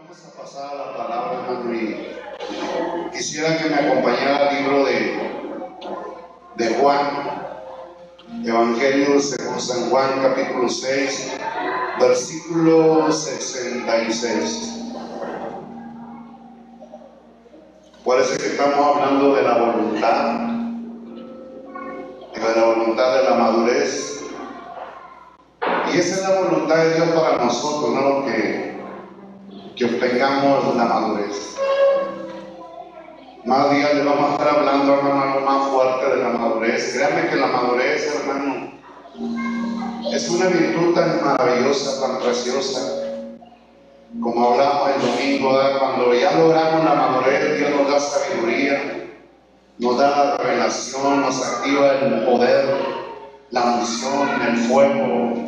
Vamos a pasar a la palabra, hermano, y quisiera que me acompañara al libro de Juan, Evangelio según San Juan, capítulo 6, versículo 66. Parece que estamos hablando de la voluntad, de la madurez. Y esa es la voluntad de Dios para nosotros, ¿no? Que obtengamos la madurez. Más días le vamos a estar hablando, hermano, más fuerte de la madurez. Créanme que la madurez, hermano, es una virtud tan maravillosa, tan preciosa. Como hablamos el domingo, ¿verdad? Cuando ya logramos la madurez, Dios nos da sabiduría, nos da la revelación, nos activa el poder, la unción, el fuego.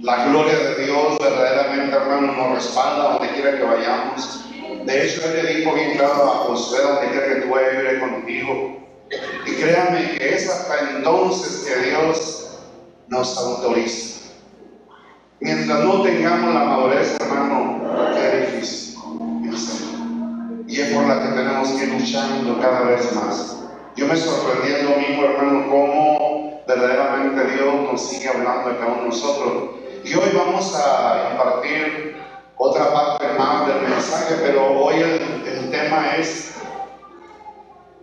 La gloria de Dios verdaderamente, hermano, nos respalda donde quiera que vayamos. De hecho, Él le dijo bien claro a Josué: donde quiera que tú vayas, yo iré contigo. Y créanme que es hasta entonces que Dios nos autoriza. Mientras no tengamos la madurez, hermano, qué difícil. Y es por la que tenemos que ir luchando cada vez más. Yo me sorprendí el domingo, hermano, cómo verdaderamente Dios nos sigue hablando a cada uno de nosotros. Y hoy vamos a impartir otra parte más del mensaje, pero hoy el tema es: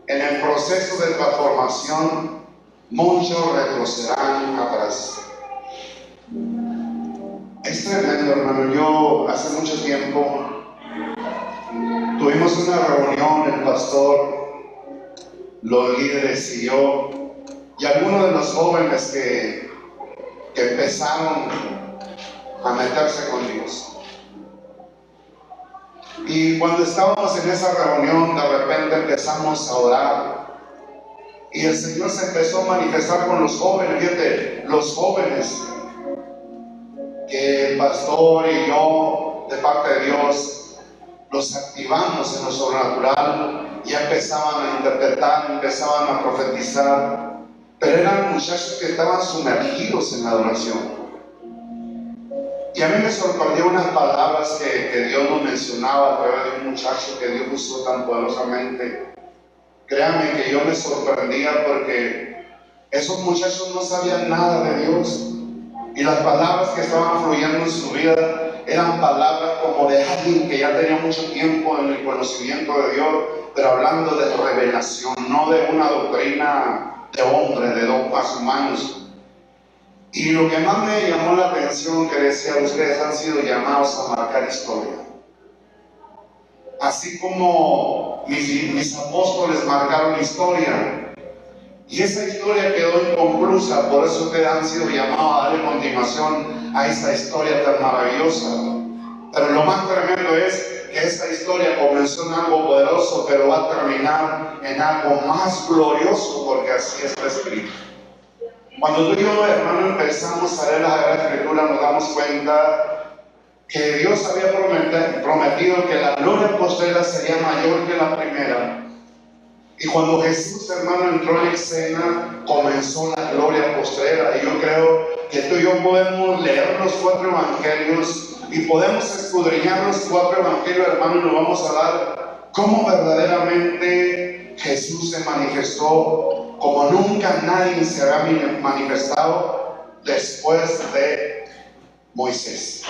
en el proceso de transformación, muchos retrocederán atrás. Es tremendo, hermano. Yo hace mucho tiempo tuvimos una reunión, el pastor, los líderes y yo, y algunos de los jóvenes que empezaron a meterse con Dios. Y cuando estábamos en esa reunión, de repente empezamos a orar y el Señor se empezó a manifestar con los jóvenes. Fíjate, los jóvenes que el pastor y yo, de parte de Dios, los activamos en lo sobrenatural, ya empezaban a interpretar, empezaban a profetizar, pero eran muchachos que estaban sumergidos en la adoración. Y a mí me sorprendió unas palabras que Dios nos mencionaba a través de un muchacho que Dios usó tan poderosamente. Créanme que yo me sorprendía porque esos muchachos no sabían nada de Dios. Y las palabras que estaban fluyendo en su vida eran palabras como de alguien que ya tenía mucho tiempo en el conocimiento de Dios, pero hablando de revelación, no de una doctrina de hombre, de dogmas humanos. Y lo que más me llamó la atención, que decía: ustedes han sido llamados a marcar historia. Así como mis apóstoles marcaron historia, y esa historia quedó inconclusa, por eso ustedes han sido llamados a darle continuación a esta historia tan maravillosa. Pero lo más tremendo es que esta historia comenzó en algo poderoso, pero va a terminar en algo más glorioso, porque así está escrito. Cuando tú y yo, hermano, empezamos a leer la Sagrada Escritura, nos damos cuenta que Dios había prometido que la gloria postrera sería mayor que la primera. Y cuando Jesús, hermano, entró en escena, comenzó la gloria postrera. Y yo creo que tú y yo podemos leer los 4 evangelios y podemos escudriñar los 4 evangelios, hermano, y nos vamos a dar cómo verdaderamente Jesús se manifestó como nunca nadie se había manifestado después de Moisés.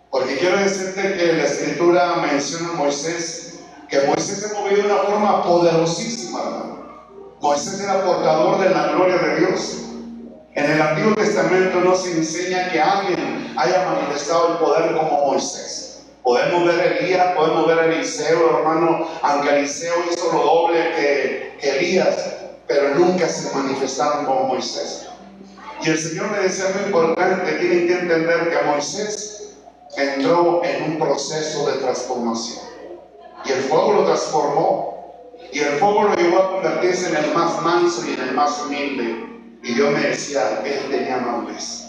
Porque quiero decirte que la Escritura menciona a Moisés, que Moisés se movió de una forma poderosísima, hermano. Moisés era portador de la gloria de Dios. En el Antiguo Testamento no se enseña que alguien haya manifestado el poder como Moisés. Podemos ver a Elías, podemos ver a Eliseo, hermano, aunque Eliseo hizo lo doble que Elías, pero nunca se manifestaron como Moisés. Y el Señor me decía algo importante: tienen que entender que Moisés entró en un proceso de transformación. Y el fuego lo transformó, y el fuego lo llevó a convertirse en el más manso y en el más humilde. Y Dios me decía: él tenía madurez.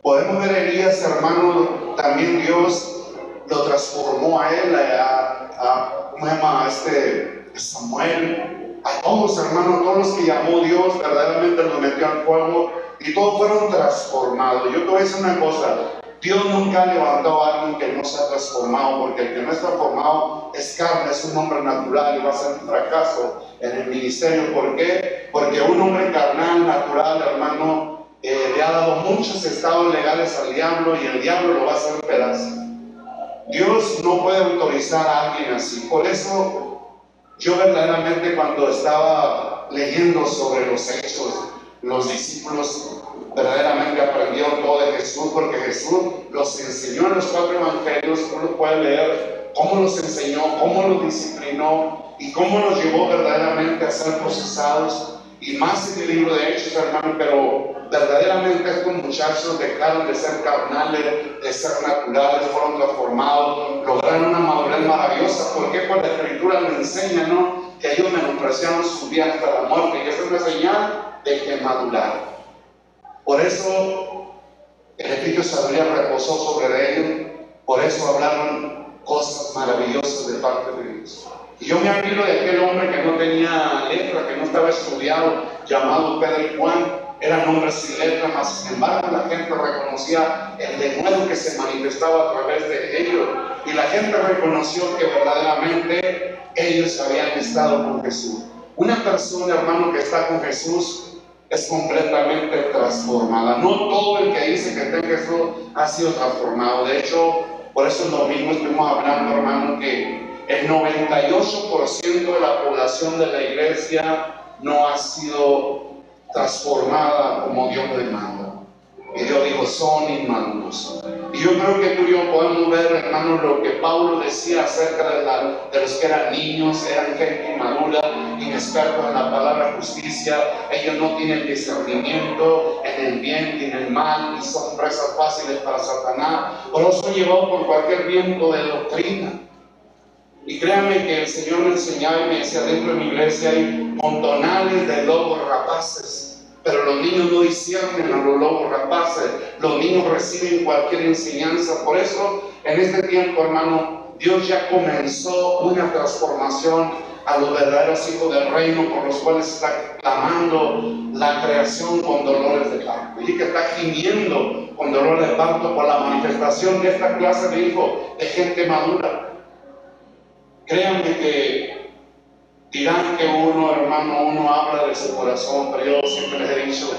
Podemos ver a Elías, hermano, también Dios lo transformó a él, ¿cómo se llama? Samuel, a todos, hermano, todos los que llamó Dios, verdaderamente los metió al fuego y todos fueron transformados. Yo te voy a decir una cosa: Dios nunca ha levantado a alguien que no se ha transformado, porque el que no está formado es carne, es un hombre natural y va a ser un fracaso en el ministerio. ¿Por qué? Porque un hombre carnal, natural, hermano, le ha dado muchos estados legales al diablo y el diablo lo va a hacer pedazos. Dios no puede autorizar a alguien así. Por eso yo verdaderamente, cuando estaba leyendo sobre los hechos, los discípulos verdaderamente aprendieron todo de Jesús, porque Jesús los enseñó en los 4 evangelios. Uno puede leer cómo los enseñó, cómo los disciplinó y cómo los llevó verdaderamente a ser procesados, y más en el libro de Hechos, hermano. Pero verdaderamente estos muchachos dejaron de ser carnales, de ser naturales, fueron transformados, lograron una madurez maravillosa. ¿Por qué? Pues la Escritura nos enseña, ¿no?, que ellos menospreciaron su vida hasta la muerte, y esa es una señal de que maduraron. Por eso el Espíritu de sabiduría reposó sobre ellos, por eso hablaron cosas maravillosas de parte de Dios. Y yo me admiro de aquel hombre que no tenía letra, que no estaba estudiado, llamado Pedro y Juan. Eran hombres sin letra, mas sin embargo la gente reconocía el denuedo que se manifestaba a través de ellos, y la gente reconoció que verdaderamente ellos habían estado con Jesús. Una persona, hermano, que está con Jesús es completamente transformada. No todo el que dice que está en Jesús ha sido transformado. De hecho, por eso el domingo estuvimos hablando, hermano, que el 98% de la población de la iglesia no ha sido transformada como Dios le manda. Y Dios dijo, son inmaduros. Y yo creo que tú y yo podemos ver, hermano, lo que Pablo decía acerca de los que eran niños, eran gente inmadura, inexpertos en la palabra justicia. Ellos no tienen discernimiento en el bien y en el mal, y son presas fáciles para Satanás. Por eso son llevados por cualquier viento de doctrina. Y créanme que el Señor me enseñaba y me decía, dentro de mi iglesia hay montonales de lobos rapaces. Pero los niños no disciernen a los lobos rapaces. Los niños reciben cualquier enseñanza. Por eso, en este tiempo, hermano, Dios ya comenzó una transformación a los verdaderos hijos del reino, por los cuales está clamando la creación con dolores de parto. Y que está gimiendo con dolores de parto por la manifestación de esta clase de hijos, de gente madura. Créanme que dirán que uno habla de su corazón, pero yo siempre les he dicho,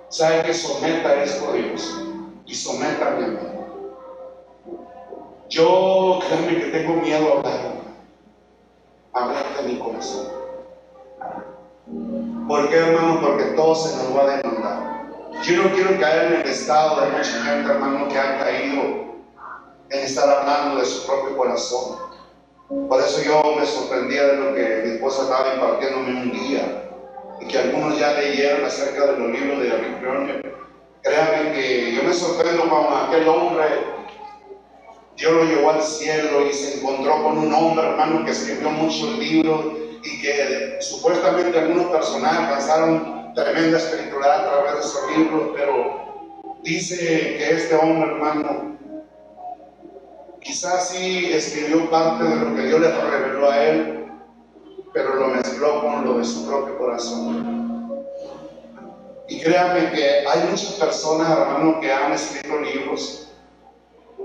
¿sabe que someta esto a Dios? Y someta a mi amigo. Yo, créanme que tengo miedo a hablar de mi corazón. ¿Por qué, hermano? Porque todo se nos va a demandar. Yo no quiero caer en el estado de mucha gente, hermano, que ha caído en estar hablando de su propio corazón. Por eso yo me sorprendía de lo que mi esposa estaba impartiéndome un día, y que algunos ya leyeron acerca de los libros de David Wilkerson. Créanme que yo me sorprendo cuando aquel hombre, Dios lo llevó al cielo y se encontró con un hombre, hermano, que escribió muchos libros, y que supuestamente algunos personajes alcanzaron tremenda espiritualidad a través de esos libros. Pero dice que este hombre, hermano, quizás sí escribió parte de lo que Dios le reveló a él, pero lo mezcló con lo de su propio corazón. Y créanme que hay muchas personas, hermano, que han escrito libros,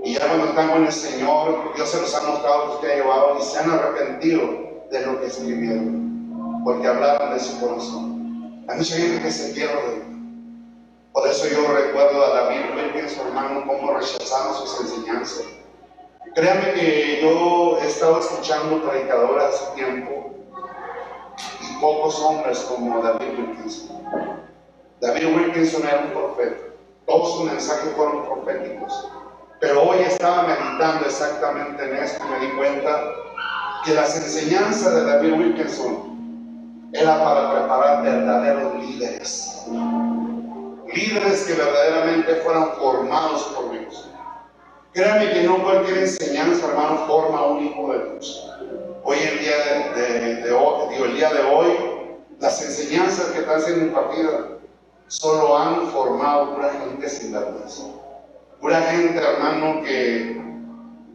y ya cuando están con el Señor, Dios se los ha mostrado que usted ha llevado, y se han arrepentido de lo que escribieron, porque hablaron de su corazón. Hay mucha gente que se pierde. Por eso yo recuerdo a David Wilkerson, hermano, cómo rechazaron sus enseñanzas. Créanme que yo he estado escuchando predicadores hace tiempo, y pocos hombres como David Wilkerson. David Wilkerson era un profeta. Todos sus mensajes fueron proféticos. Pero hoy estaba meditando exactamente en esto y me di cuenta que las enseñanzas de David Wilkerson eran para preparar verdaderos líderes. Líderes que verdaderamente fueran formados por Dios. Créanme que no cualquier enseñanza, hermano, forma a un hijo de Dios. Hoy el día de hoy, las enseñanzas que están siendo impartidas solo han formado pura gente sin vergüenza. Pura gente, hermano, que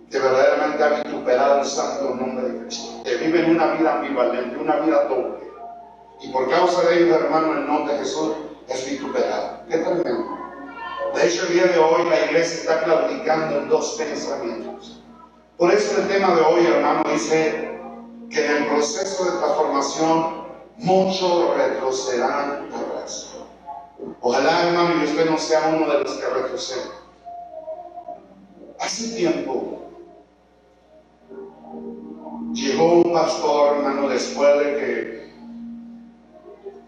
verdaderamente ha vituperado el santo nombre de Cristo. Que viven una vida ambivalente, una vida doble. Y por causa de ellos, hermano, el nombre de Jesús es vituperado. Qué tremendo. De De hecho, el día de hoy la iglesia está claudicando en dos pensamientos. Por eso el tema de hoy, hermano, dice que en el proceso de transformación muchos retrocederán atrás. Ojalá, hermano, y usted no sea uno de los que retrocede. Hace tiempo llegó un pastor, hermano, después de que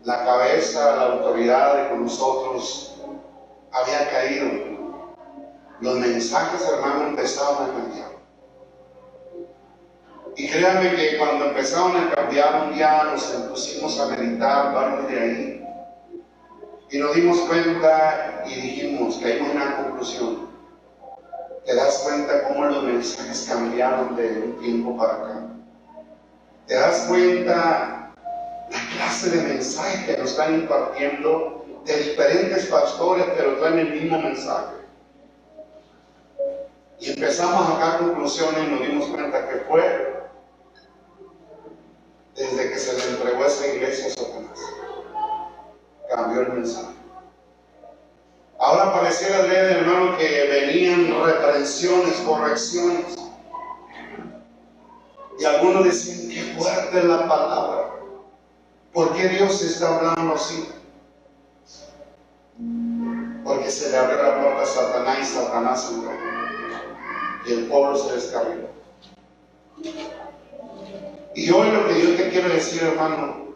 la cabeza, la autoridad de con nosotros había caído. Los mensajes, hermano, empezaban a cambiar. Y créanme que cuando empezaron a cambiar, un día nos pusimos a meditar, varios de ahí, y nos dimos cuenta y dijimos, caímos en una conclusión. Te das cuenta cómo los mensajes cambiaron de un tiempo para acá. Te das cuenta la clase de mensajes que nos están impartiendo de diferentes pastores, pero traen el mismo mensaje. Y empezamos a sacar conclusiones y nos dimos cuenta que fue desde que se le entregó esa iglesia a Satanás. Cambió el mensaje. Ahora pareciera leer, hermano, que venían reprensiones, correcciones. Y algunos decían, qué fuerte es la palabra. ¿Por qué Dios está hablando así? Porque se le abrió la puerta a Satanás y Satanás entró. Y el pueblo se descarriló. Y hoy lo que yo te quiero decir, hermano,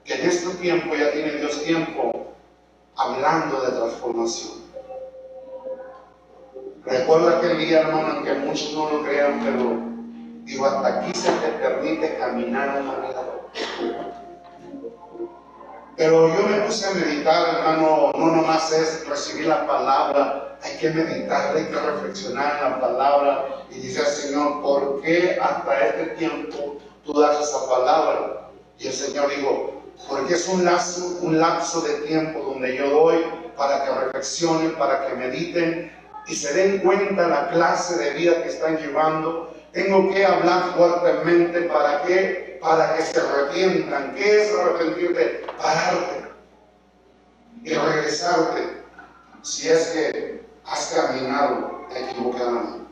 que en este tiempo ya tiene Dios tiempo hablando de transformación. Recuerda aquel día, hermano, en que muchos no lo crean, pero digo, hasta aquí se te permite caminar una vida. Pero yo me puse a meditar, hermano, no nomás es recibir la palabra, hay que meditar, hay que reflexionar en la palabra y decir, Señor, ¿por qué hasta este tiempo tú das esa palabra? Y el Señor dijo, porque es un lapso de tiempo donde yo doy para que reflexionen, para que mediten y se den cuenta la clase de vida que están llevando. Tengo que hablar fuertemente, ¿para qué? Para que se arrepientan. ¿Qué es arrepentirte? Pararte y regresarte si es que has caminado equivocadamente.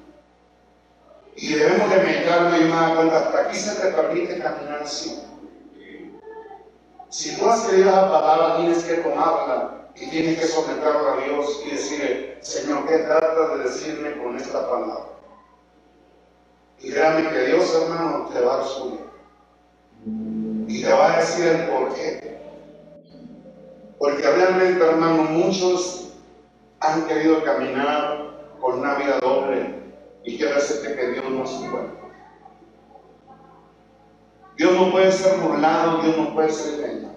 Y debemos de meditarlo y me da cuenta, hasta aquí se te permite caminar así. Si tú has creído la palabra, tienes que tomarla y tienes que someterla a Dios y decirle, Señor, ¿qué tratas de decirme con esta palabra? Y créame que Dios, hermano, te va a responder. Y te va a decir el por qué. Porque realmente, hermano, muchos han querido caminar con una vida doble y quiero decirte que Dios no es bueno. Dios no puede ser burlado, Dios no puede ser engañado.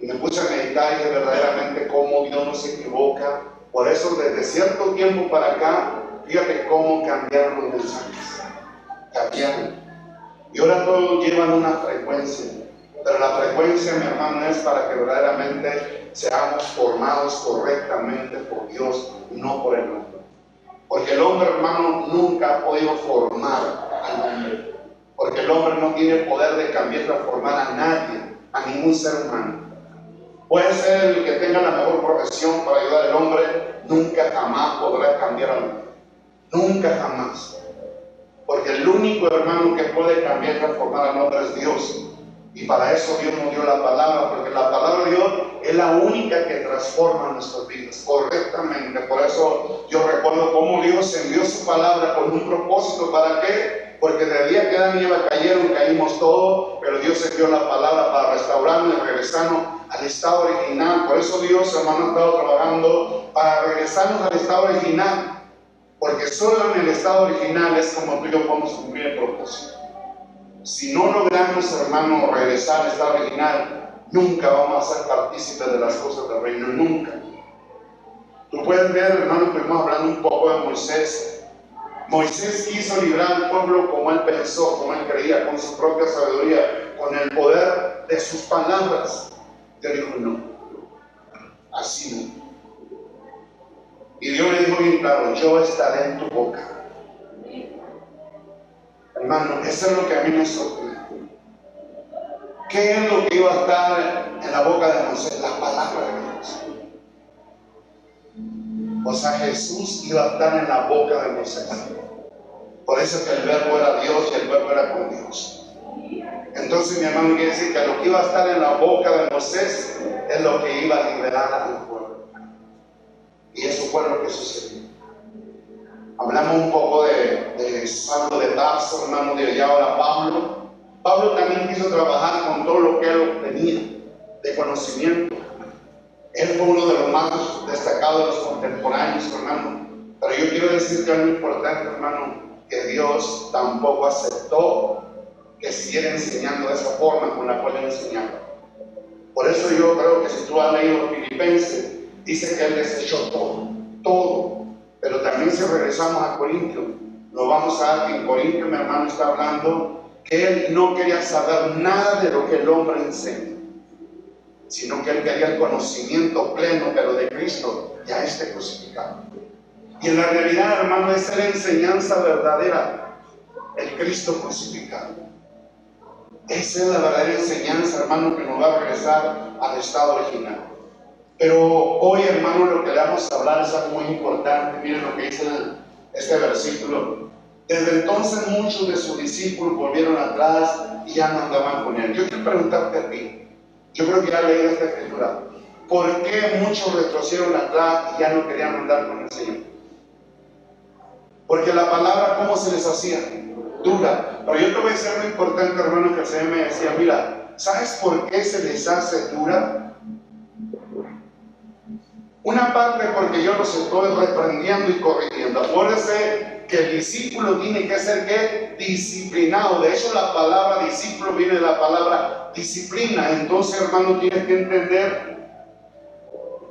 Y me puse a meditar y verdaderamente cómo Dios no se equivoca. Por eso desde cierto tiempo para acá, fíjate cómo cambiaron los mensajes. Cambiaron. Y ahora todos llevan una frecuencia. Pero la frecuencia, mi hermano, es para que verdaderamente seamos formados correctamente por Dios, no por el hombre. Porque el hombre, hermano, nunca ha podido formar al hombre. Porque el hombre no tiene el poder de cambiar, transformar a nadie, a ningún ser humano. Puede ser el que tenga la mejor profesión para ayudar al hombre, nunca jamás podrá cambiar al hombre. Nunca jamás. Porque el único hermano que puede cambiar y transformar al hombre es Dios. Y para eso Dios nos dio la palabra, porque la palabra de Dios es la única que transforma nuestras vidas correctamente. Por eso yo recuerdo cómo Dios envió su palabra con un propósito. ¿Para qué? Porque desde el día que Adán y Eva cayeron, caímos todos, pero Dios envió la palabra para restaurarnos y regresarnos al estado original. Por eso Dios, hermano, ha estado trabajando para regresarnos al estado original. Porque solo en el estado original es como tú y yo podemos cumplir el propósito. Si no logramos, hermano, regresar al estado original, nunca vamos a ser partícipes de las cosas del reino, nunca. Tú puedes ver, hermano, estuvimos hablando un poco de Moisés. Moisés quiso librar al pueblo como él pensó, como él creía, con su propia sabiduría, con el poder de sus palabras. Dios dijo, no, así no. Y Dios le dijo bien claro, yo estaré en tu boca. Hermano, eso es lo que a mí me sorprende. ¿Qué es lo que iba a estar en la boca de Moisés? La palabra de Dios. O sea, Jesús iba a estar en la boca de Moisés. Por eso que el verbo era Dios y el verbo era con Dios. Entonces, mi hermano, quiere decir que lo que iba a estar en la boca de Moisés es lo que iba a liberar al pueblo. Y eso fue lo que sucedió. Hablamos un poco de Saulo de Tarso, hermano, de allá ahora Pablo. Pablo también quiso trabajar con todo lo que él tenía de conocimiento. Él fue uno de los más destacados de los contemporáneos, hermano. Pero yo quiero decir que es muy importante, hermano, que Dios tampoco aceptó que siguiera enseñando de esa forma con la cual él enseñaba. Por eso yo creo que si tú has leído Filipenses, dice que él desechó todo. Pero también si regresamos a Corintios, nos vamos a ver que en Corintios, mi hermano, está hablando que él no quería saber nada de lo que el hombre enseña, sino que él quería el conocimiento pleno, pero de Cristo ya esté crucificado. Y en la realidad, hermano, esa es la enseñanza verdadera, el Cristo crucificado. Esa es la verdadera enseñanza, hermano, que nos va a regresar al estado original. Pero hoy, hermano, lo que le vamos a hablar es algo muy importante. Miren lo que dice este versículo. Desde entonces muchos de sus discípulos volvieron atrás y ya no andaban con él. Yo quiero preguntarte a ti, yo creo que ya leí esta escritura, ¿por qué muchos retrocedieron atrás y ya no querían andar con el Señor? Porque la palabra, ¿cómo se les hacía? Dura. Pero yo te voy a decir algo importante, hermano, que el Señor me decía, mira, ¿sabes por qué se les hace dura? Una parte porque yo los estoy reprendiendo y corrigiendo. Acuérdese que el discípulo tiene que ser ¿qué? Disciplinado. De hecho, la palabra discípulo viene de la palabra disciplina. Entonces, hermano, tienes que entender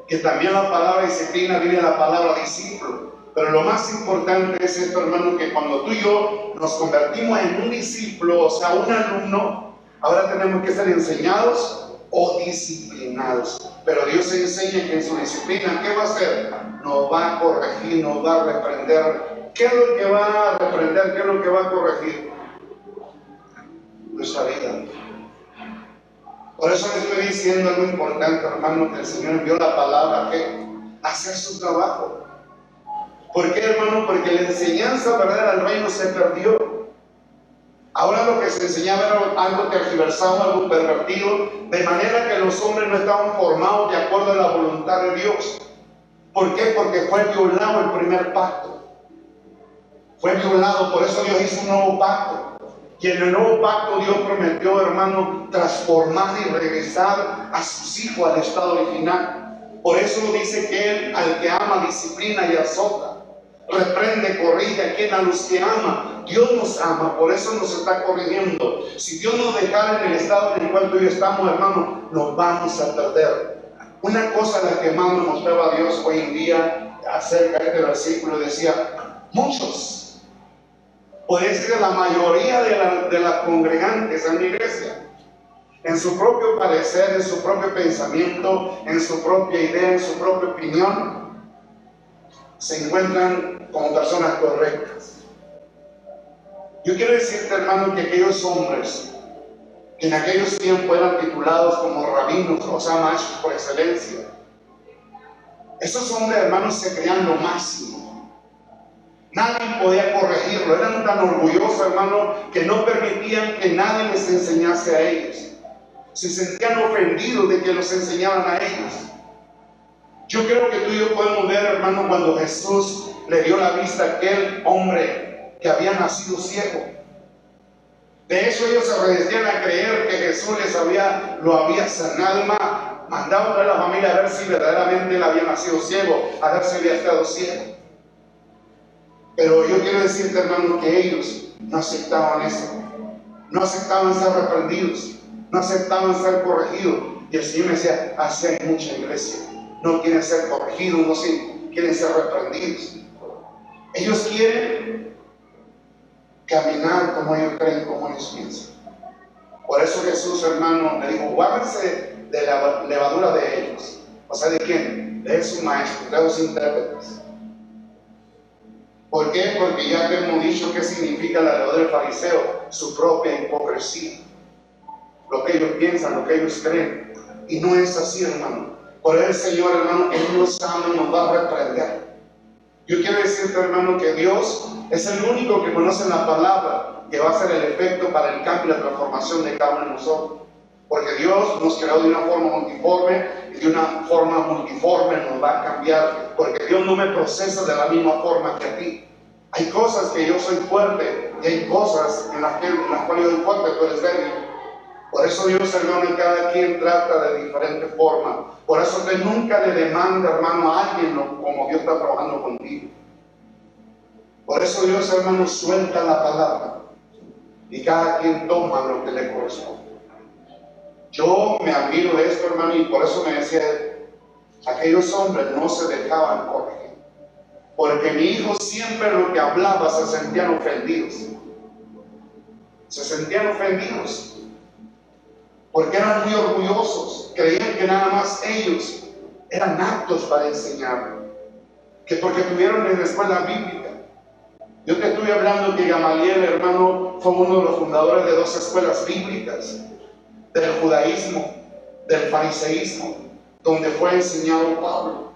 que también la palabra disciplina viene de la palabra discípulo. Pero lo más importante es esto, hermano, que cuando tú y yo nos convertimos en un discípulo, o sea, un alumno, ahora tenemos que ser enseñados o disciplinados. Pero Dios enseña que en su disciplina, ¿qué va a hacer? Nos va a corregir, nos va a reprender. ¿Qué es lo que va a reprender? ¿Qué es lo que va a corregir? Nuestra vida. Por eso le estoy diciendo algo importante, hermano, que el Señor envió la palabra que hacer su trabajo. ¿Por qué, hermano? Porque la enseñanza verdadera del reino se perdió. Ahora lo que se enseñaba era algo tergiversado, algo pervertido, de manera que los hombres no estaban formados de acuerdo a la voluntad de Dios. ¿Por qué? Porque fue violado el primer pacto. Fue violado, por eso Dios hizo un nuevo pacto. Y en el nuevo pacto Dios prometió, hermano, transformar y regresar a sus hijos al estado original. Por eso dice que Él, al que ama, disciplina y azota. Reprende, corrige a quien, a los que ama. Dios nos ama, por eso nos está corrigiendo. Si Dios nos dejara en el estado en el cual tú y yo estamos, hermano, nos vamos a perder. Una cosa la que más nos mostraba Dios hoy en día acerca de este versículo, decía, muchos, podría decir la mayoría de las congregantes en la iglesia, en su propio parecer, en su propio pensamiento, en su propia idea, en su propia opinión, se encuentran como personas correctas. Yo quiero decirte, hermano, que aquellos hombres que en aquellos tiempos eran titulados como rabinos, o sea, maestros por excelencia, esos hombres, hermanos, se creían lo máximo. Nadie podía corregirlo. Eran tan orgullosos, hermano, que no permitían que nadie les enseñase a ellos. Se sentían ofendidos de que los enseñaran a ellos. Yo creo que tú y yo podemos ver, hermano, cuando Jesús le dio la vista a aquel hombre que había nacido ciego. De hecho, ellos se resistían a creer que Jesús lo había sanado. Mandaban a la familia a ver si verdaderamente él había nacido ciego, a ver si había estado ciego. Pero yo quiero decirte, hermano, que ellos no aceptaban eso. No aceptaban ser reprendidos, no aceptaban ser corregidos. Y el Señor me decía, así hay mucha iglesia. No quieren ser corregidos, no quieren ser reprendidos. Ellos quieren caminar como ellos creen, como ellos piensan. Por eso Jesús, hermano, le dijo, guárdense de la levadura de ellos. O sea, ¿de quién? De sus maestros, de los intérpretes. ¿Por qué? Porque ya te hemos dicho qué significa la levadura del fariseo, su propia hipocresía. Lo que ellos piensan, lo que ellos creen. Y no es así, hermano. Por el Señor, hermano, Él nos ama y nos va a reprender. Yo quiero decirte, hermano, que Dios es el único que conoce la palabra que va a ser el efecto para el cambio y la transformación de cada uno de nosotros. Porque Dios nos creó de una forma multiforme y de una forma multiforme nos va a cambiar. Porque Dios no me procesa de la misma forma que a ti. Hay cosas que yo soy fuerte y hay cosas en las cuales yo soy fuerte, tú eres débil. Por eso Dios, hermano, cada quien trata de diferente forma. Por eso usted nunca le demanda, hermano, a alguien como Dios está trabajando contigo. Por eso Dios, hermano, suelta la palabra y cada quien toma lo que le corresponde. Yo me admiro de esto, hermano, y por eso me decía, aquellos hombres no se dejaban corregir. Porque mi hijo siempre lo que hablaba se sentían ofendidos. Se sentían ofendidos. Porque eran muy orgullosos. Creían que nada más ellos eran aptos para enseñar. Que porque tuvieron en la escuela bíblica. Yo te estuve hablando que Gamaliel, hermano, fue uno de los fundadores de 2 escuelas bíblicas. Del judaísmo, del fariseísmo, donde fue enseñado Pablo.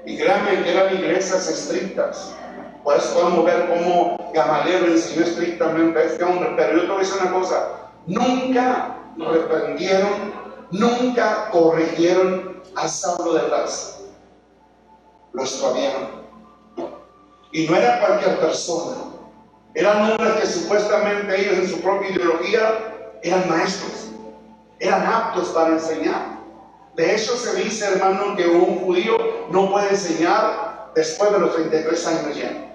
Y créanme que eran iglesias estrictas. Por eso podemos ver cómo Gamaliel enseñó estrictamente a este hombre. Pero yo te voy a decir una cosa: nunca reprendieron, nunca corrigieron a Saulo de Tarso. Lo extraviaron. Y no era cualquier persona. Eran hombres que supuestamente ellos en su propia ideología eran maestros, eran aptos para enseñar. De hecho se dice, hermano, que un judío no puede enseñar después de los 33 años ya.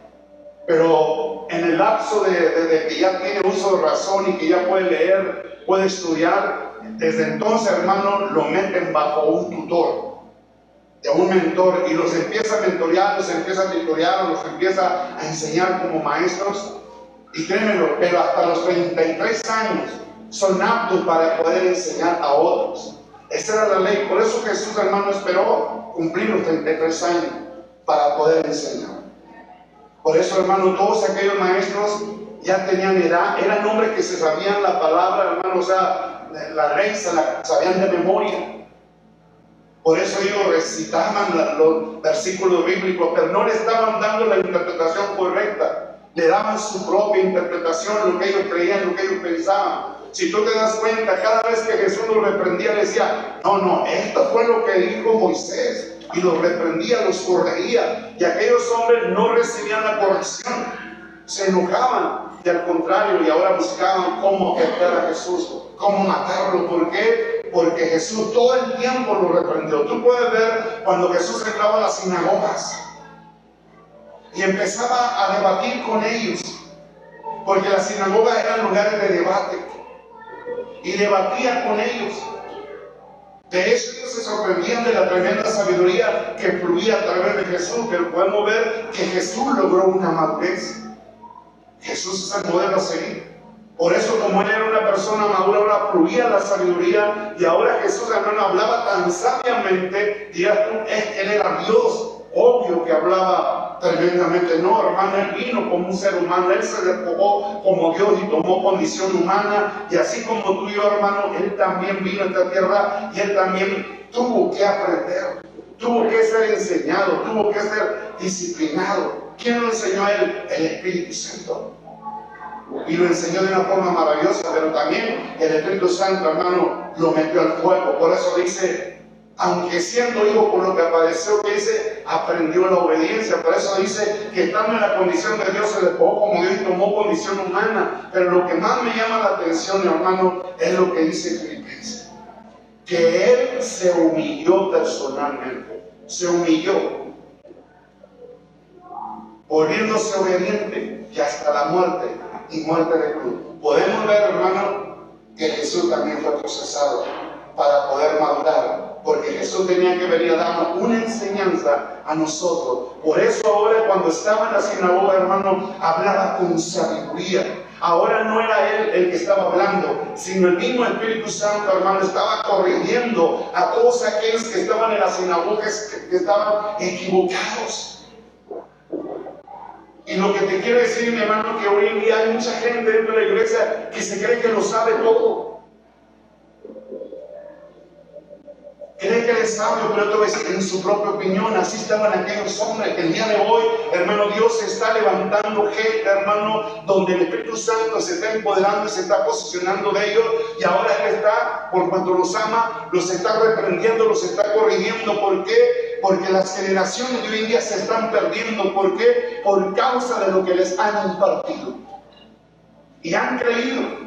Pero en el lapso de que ya tiene uso de razón y que ya puede leer, puede estudiar, desde entonces, hermano, lo meten bajo un tutor, de un mentor, y los empieza a mentorear, los empieza a tutorear, los empieza a enseñar como maestros. Y créemelo, pero hasta los 33 años son aptos para poder enseñar a otros. Esa era la ley. Por eso Jesús, hermano, esperó cumplir los 33 años para poder enseñar. Por eso, hermano, todos aquellos maestros ya tenían edad, eran hombres que se sabían la palabra, hermano, o sea, la ley se la sabían de memoria. Por eso ellos recitaban los versículos bíblicos, pero no le estaban dando la interpretación correcta. Le daban su propia interpretación, lo que ellos creían, lo que ellos pensaban. Si tú te das cuenta, cada vez que Jesús los reprendía, decía, no, esto fue lo que dijo Moisés. Y los reprendía, los corregía. Y aquellos hombres no recibían la corrección. Se enojaban. Y al contrario, y ahora buscaban cómo afectar a Jesús, cómo matarlo. ¿Por qué? Porque Jesús todo el tiempo lo reprendió. Tú puedes ver cuando Jesús entraba a las sinagogas y empezaba a debatir con ellos. Porque las sinagogas eran lugares de debate. Y debatía con ellos. De hecho, ellos se sorprendían de la tremenda sabiduría que fluía a través de Jesús. Pero podemos ver que Jesús logró una madurez. Jesús es el modelo a seguir. Por eso, como él era una persona madura, ahora fluía la sabiduría. Y ahora Jesús, hermano, hablaba tan sabiamente. Dirás tú, él era Dios. Obvio que hablaba tremendamente. No, hermano, él vino como un ser humano. Él se despojó como Dios y tomó condición humana. Y así como tú y yo, hermano, él también vino a esta tierra y él también tuvo que aprender. Tuvo que ser enseñado, tuvo que ser disciplinado. ¿Quién lo enseñó a él? El Espíritu Santo. Y lo enseñó de una forma maravillosa, pero también el Espíritu Santo, hermano, lo metió al fuego. Por eso dice, aunque siendo hijo por lo que padeció, que dice, aprendió la obediencia. Por eso dice que estando en la condición de Dios, se despojó como Dios y tomó condición humana. Pero lo que más me llama la atención, hermano, es lo que dice Filipenses, que él se humilló personalmente, se humilló, volviéndose obediente y hasta la muerte, y muerte de cruz. Podemos ver, hermano, que Jesús también fue procesado para poder madurar, porque Jesús tenía que venir a darnos una enseñanza a nosotros. Por eso ahora, cuando estaba en la sinagoga, hermano, hablaba con sabiduría. Ahora no era él el que estaba hablando, sino el mismo Espíritu Santo, hermano, estaba corrigiendo a todos aquellos que estaban en las sinagogas, que estaban equivocados. Y lo que te quiero decir, mi hermano, que hoy en día hay mucha gente dentro de la iglesia que se cree que lo sabe todo. Cree que eres sabio, pero te voy a decir, en su propia opinión, así estaban aquellos hombres. Que el día de hoy, hermano, Dios está levantando gente, hermano, donde el Espíritu Santo se está empoderando y se está posicionando de ellos, y ahora Él está, por cuanto los ama, los está reprendiendo, los está corrigiendo. ¿Por qué? Porque las generaciones de hoy en día se están perdiendo. ¿Por qué? Por causa de lo que les han impartido y han creído.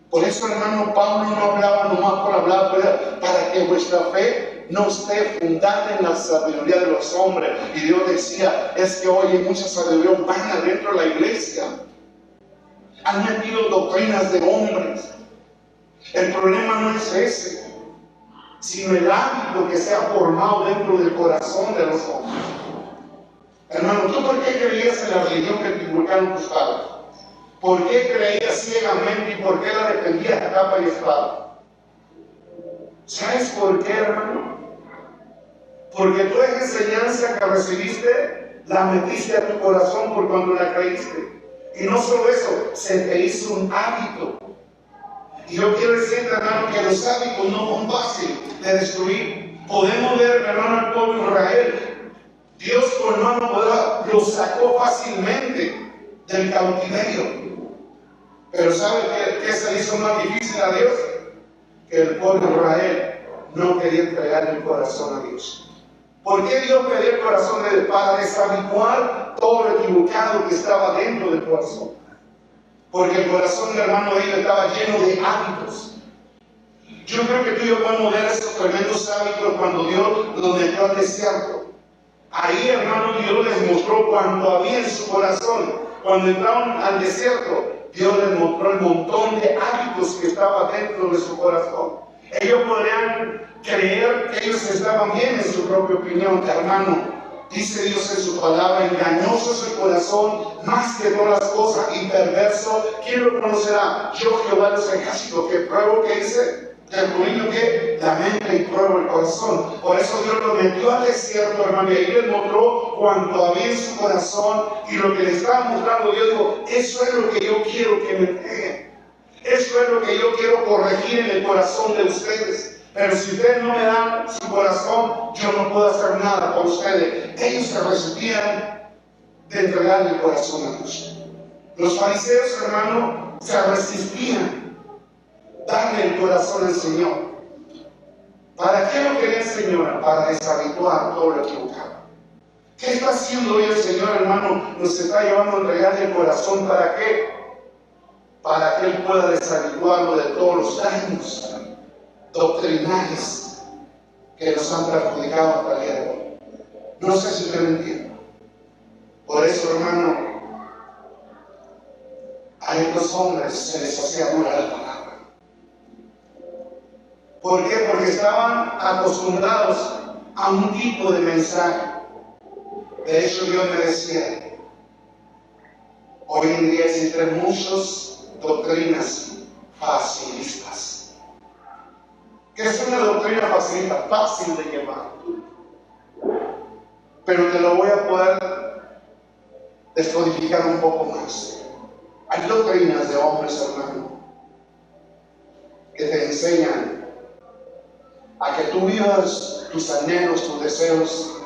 Por eso, hermano, Pablo no hablaba nomás por hablar, para que vuestra fe no esté fundada en la sabiduría de los hombres. Y Dios decía, es que hoy hay mucha sabiduría humana dentro de la iglesia. Han metido doctrinas de hombres. El problema no es ese, sino el hábito que se ha formado dentro del corazón de los hombres. Hermano, ¿tú por qué creías en la religión que te inculcaron tus padres? ¿Por qué creías ciegamente y por qué la defendías a capa y espada? ¿Sabes por qué, hermano? Porque toda esa enseñanza que recibiste la metiste a tu corazón por cuando la creíste. Y no solo eso, se te hizo un hábito. Y yo quiero decirte, hermano, que los hábitos no son fáciles de destruir. Podemos ver, hermano, al pueblo de Israel. Dios con mano poderosa lo sacó fácilmente del cautiverio. Pero ¿sabe qué se hizo más difícil a Dios? Que el pueblo de Israel no quería entregar el corazón a Dios. ¿Por qué Dios pedía el corazón del Padre? Es habitual todo lo equivocado que estaba dentro del corazón. Porque el corazón del hermano de ellos estaba lleno de hábitos. Yo creo que tú y yo podemos ver esos tremendos hábitos cuando Dios los metió al desierto. Ahí, hermano, Dios les mostró cuanto había en su corazón. Cuando entraron al desierto, Dios les mostró el montón de hábitos que estaba dentro de su corazón. Ellos podrían creer que ellos estaban bien en su propia opinión, hermano. Dice Dios en su palabra, engañoso es el corazón más que todas las cosas y perverso. ¿Quién lo conocerá? Yo, Jehová de los ejércitos, que pruebo, que dice, descubriendo que la mente y pruebo el corazón. Por eso Dios lo metió al desierto, hermano, y ahí les mostró cuanto había en su corazón, y lo que le estaba mostrando Dios, dijo, eso es lo que yo quiero que me entreguen. Eso es lo que yo quiero corregir en el corazón de ustedes. Pero si ustedes no me dan su corazón, yo no puedo hacer nada por ustedes. Ellos se resistían de entregar el corazón a Dios. Los fariseos, hermano, se resistían darle el corazón al Señor. ¿Para qué lo quería el Señor? Para deshabituar todo lo equivocado. ¿Qué está haciendo hoy el Señor, hermano? Nos está llevando a entregarle el corazón. ¿Para qué? Para que Él pueda deshabituarlo de todos los daños doctrinales que nos han perjudicado hasta el día de hoy. No sé si usted me entiende. Por eso, hermano, a estos hombres se les hacía dura la palabra. ¿Por qué? Porque estaban acostumbrados a un tipo de mensaje. De hecho, Dios me decía, hoy en día existen muchas doctrinas facilistas. Que es una doctrina facilita, fácil de llevar. Pero te lo voy a poder descodificar un poco más. Hay doctrinas de hombres, hermano, que te enseñan a que tú vivas tus anhelos, tus deseos,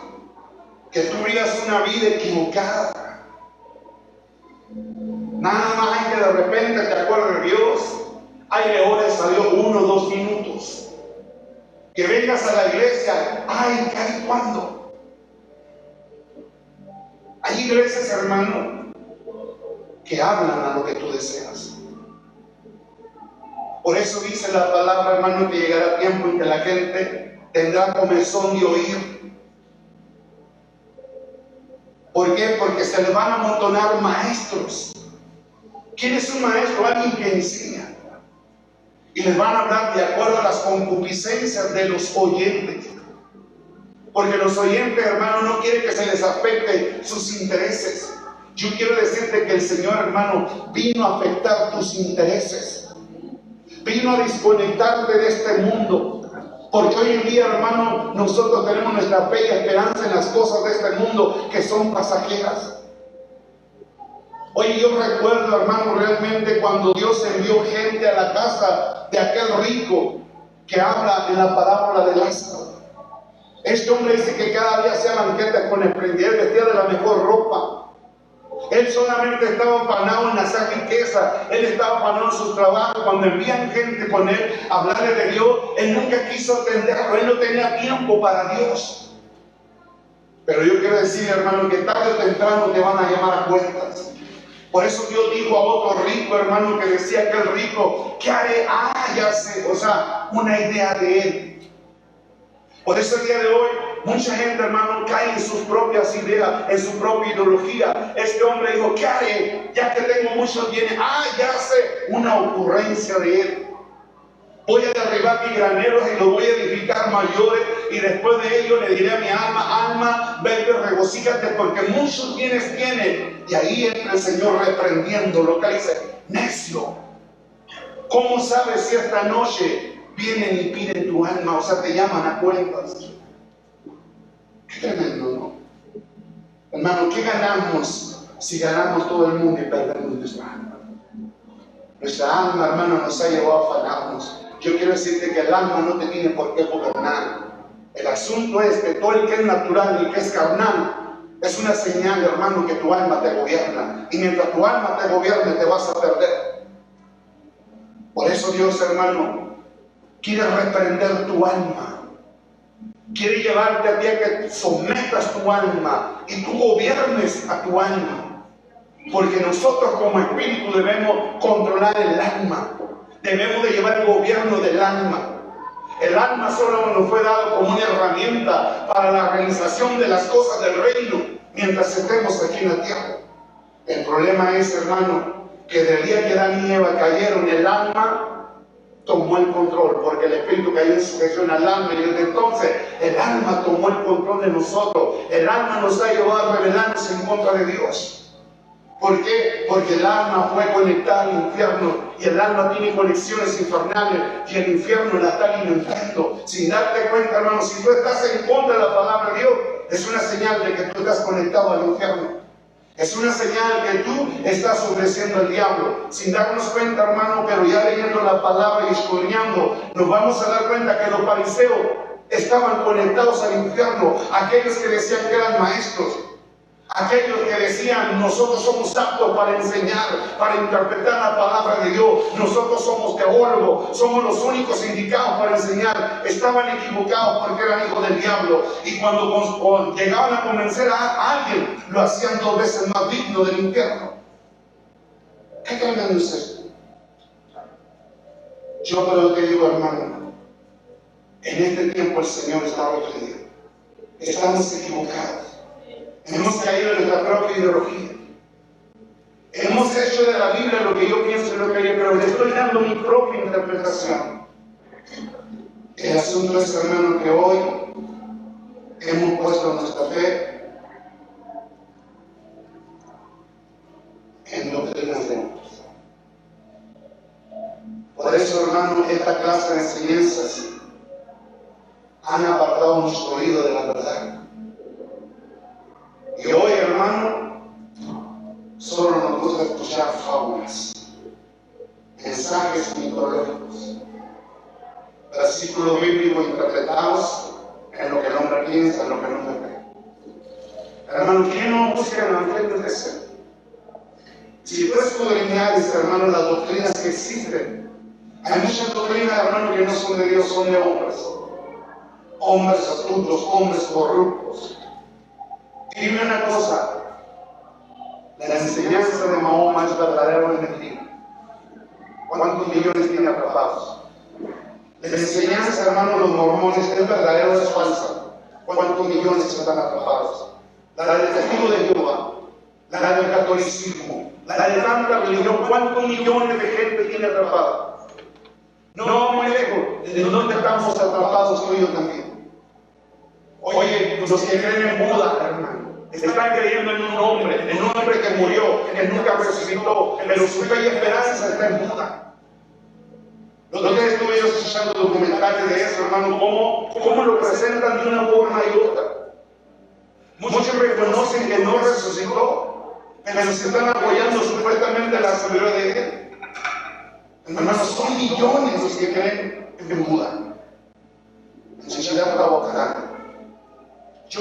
que tú vivas una vida equivocada. Nada más que de repente te acuerdes de Dios, ay, le ores a Dios 1 o 2 minutos. Que vengas a la iglesia, ay, ¿cuándo? Hay iglesias, hermano, que hablan a lo que tú deseas. Por eso dice la palabra, hermano, que llegará tiempo en que la gente tendrá comezón de oír. ¿Por qué? Porque se le van a amontonar maestros. ¿Quién es un maestro? Alguien que enseña. Y les van a hablar de acuerdo a las concupiscencias de los oyentes. Porque los oyentes, hermano, no quieren que se les afecte sus intereses. Yo quiero decirte que el Señor, hermano, vino a afectar tus intereses. Vino a desconectarte de este mundo. Porque hoy en día, hermano, nosotros tenemos nuestra fe y esperanza en las cosas de este mundo que son pasajeras. Oye, yo recuerdo, hermano, realmente cuando Dios envió gente a la casa de aquel rico que habla en la parábola de Lázaro. Este hombre dice que cada día hacía banquetes con esplendidez, él vestía de la mejor ropa. Él solamente estaba afanado en hacer riqueza, él estaba afanado en su trabajo. Cuando envían gente con él a hablarle de Dios, él nunca quiso atenderlo, él no tenía tiempo para Dios. Pero yo quiero decir, hermano, que tarde o temprano te van a llamar a cuentas. Por eso Dios dijo a otro rico, hermano, que decía que el rico, ¿qué haré? Ya sé, o sea, una idea de él. Por eso el día de hoy, mucha gente, hermano, cae en sus propias ideas, en su propia ideología. Este hombre dijo, ¿qué haré? Ya que tengo muchos bienes. Ya sé, una ocurrencia de él. Voy a derribar mis graneros y los voy a edificar mayores, y después de ello le diré a mi alma, alma, vete, regocíjate, porque muchos bienes tiene. Y ahí entra el Señor reprendiendo lo que dice, necio. ¿Cómo sabes si esta noche vienen y piden tu alma? O sea, te llaman a cuentas. Qué tremendo, ¿no? Hermano, ¿qué ganamos si ganamos todo el mundo y perdemos nuestra alma? Nuestra alma, hermano, nos ha llevado a afanarnos. Yo quiero decirte que el alma no te tiene por qué gobernar. El asunto es que todo el que es natural y el que es carnal es una señal, hermano, que tu alma te gobierna. Y mientras tu alma te gobierne, te vas a perder. Por eso Dios, hermano, quiere reprender tu alma. Quiere llevarte a ti a que sometas tu alma y tú gobiernes a tu alma. Porque nosotros como espíritu debemos controlar el alma. Debemos de llevar el gobierno del alma. El alma solo nos fue dado como una herramienta para la realización de las cosas del reino mientras estemos aquí en la tierra. El problema es, hermano, que del día que Adán y Eva cayeron, el alma tomó el control, porque el espíritu cayó en sujeción al alma, y desde entonces el alma tomó el control de nosotros. El alma nos ha llevado a rebelarnos en contra de Dios. ¿Por qué? Porque el alma fue conectada al infierno, y el alma tiene conexiones infernales, y el infierno la está alimentando sin darte cuenta, hermano. Si tú estás en contra de la palabra de Dios, es una señal de que tú estás conectado al infierno. Es una señal que tú estás obedeciendo al diablo, sin darnos cuenta, hermano. Pero ya leyendo la palabra y escudriñando, nos vamos a dar cuenta que los fariseos estaban conectados al infierno. Aquellos que decían que eran maestros, aquellos que decían, nosotros somos aptos para enseñar, para interpretar la palabra de Dios, nosotros somos teólogos, somos los únicos indicados para enseñar, estaban equivocados porque eran hijos del diablo. Y cuando llegaban a convencer a alguien, lo hacían 2 veces más digno del infierno. ¿Qué tremendo es esto? Yo creo que digo, hermano, en este tiempo el Señor está reprendido. Estamos equivocados. Hemos caído en nuestra propia ideología. Hemos hecho de la Biblia lo que yo pienso y lo que yo creo. Le estoy dando mi propia interpretación. El asunto es, hermano, que hoy hemos puesto nuestra fe en doctrinas de hombres. Por eso, hermano, esta clase de enseñanzas han apartado nuestro oído de la verdad. Y hoy, hermano, solo nos gusta escuchar fábulas, mensajes mitológicos, versículos bíblicos interpretados en lo que el hombre piensa, en lo que el hombre cree. Hermano, ¿quién no busca el evangelio de ser? Si tú escudriñares, hermano, las doctrinas que existen, hay muchas doctrinas, hermano, que no son de Dios, son de hombres. Hombres astutos, hombres corruptos. Dime una cosa, la enseñanza de Mahoma es verdadera o es mentira. ¿Cuántos millones tiene atrapados? La enseñanza, hermano, de los mormones es verdadera o es falsa. ¿Cuántos millones están atrapados? La del testigo de Jehová, la del catolicismo, la de tanta religión, ¿cuántos millones de gente tiene atrapada? No muy lejos, ¿de dónde estamos atrapados tú y yo también? Oye, los que creen en Buda, hermano, están creyendo en un hombre que murió, que nunca resucitó, pero su fe y esperanza está en Buda. Los dos estuve yo escuchando documentales de eso, hermano, cómo lo presentan de una forma y otra. Muchos reconocen que no resucitó, pero se están apoyando supuestamente la sabiduría de él. Hermanos, son millones los que creen en Buda, en su ciudad Prabhupada.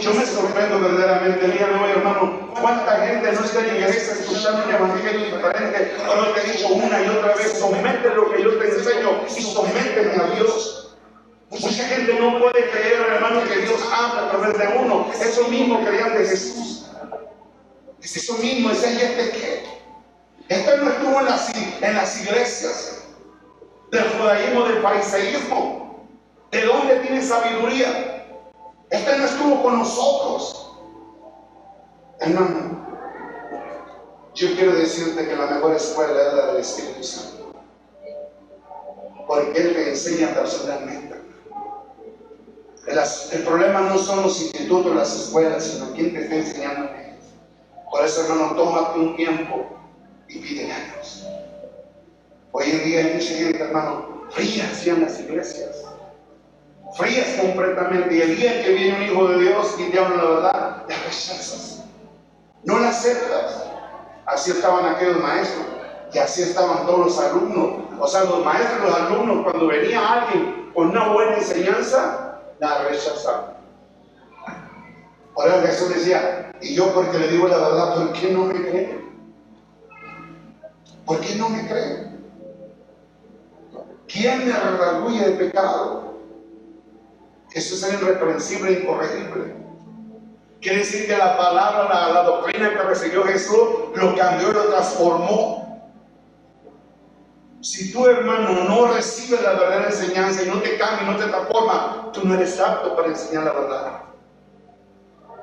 Yo me sorprendo verdaderamente el día de hoy, hermano, cuánta gente no está en la iglesia escuchando un evangelio diferente, pero te he dicho una y otra vez, somete lo que yo te enseño y sométeme a Dios. Mucha gente no puede creer, hermano, que Dios habla a través de uno. Eso mismo creían de Jesús. Es eso mismo, ese ¿y este qué? Este no estuvo en las iglesias del judaísmo, del fariseísmo. ¿De dónde tiene sabiduría? Este no estuvo con nosotros. Hermano, yo quiero decirte que la mejor escuela es la del Espíritu Santo, porque Él te enseña personalmente. El problema no son los institutos, las escuelas, sino quién te está enseñando en ellos. Por eso, hermano, tómate un tiempo y pide años. Hoy en día hay mucha gente, hermano, frías en las iglesias, frías completamente, y el día que viene un hijo de Dios y te habla la verdad, la rechazas, no la aceptas. Así estaban aquellos maestros y así estaban todos los alumnos. O sea, los maestros y los alumnos, cuando venía alguien con una buena enseñanza, la rechazaban. Por eso Jesús decía, y yo porque le digo la verdad, ¿por qué no me creen? ¿Por qué no me creen? ¿Quién me redarguye de pecado? Eso es irreprensible e incorregible. Quiere decir que la palabra, la doctrina que recibió Jesús, lo cambió y lo transformó. Si tú, hermano, no recibes la verdadera enseñanza y no te cambia y no te transforma, tú no eres apto para enseñar la verdad.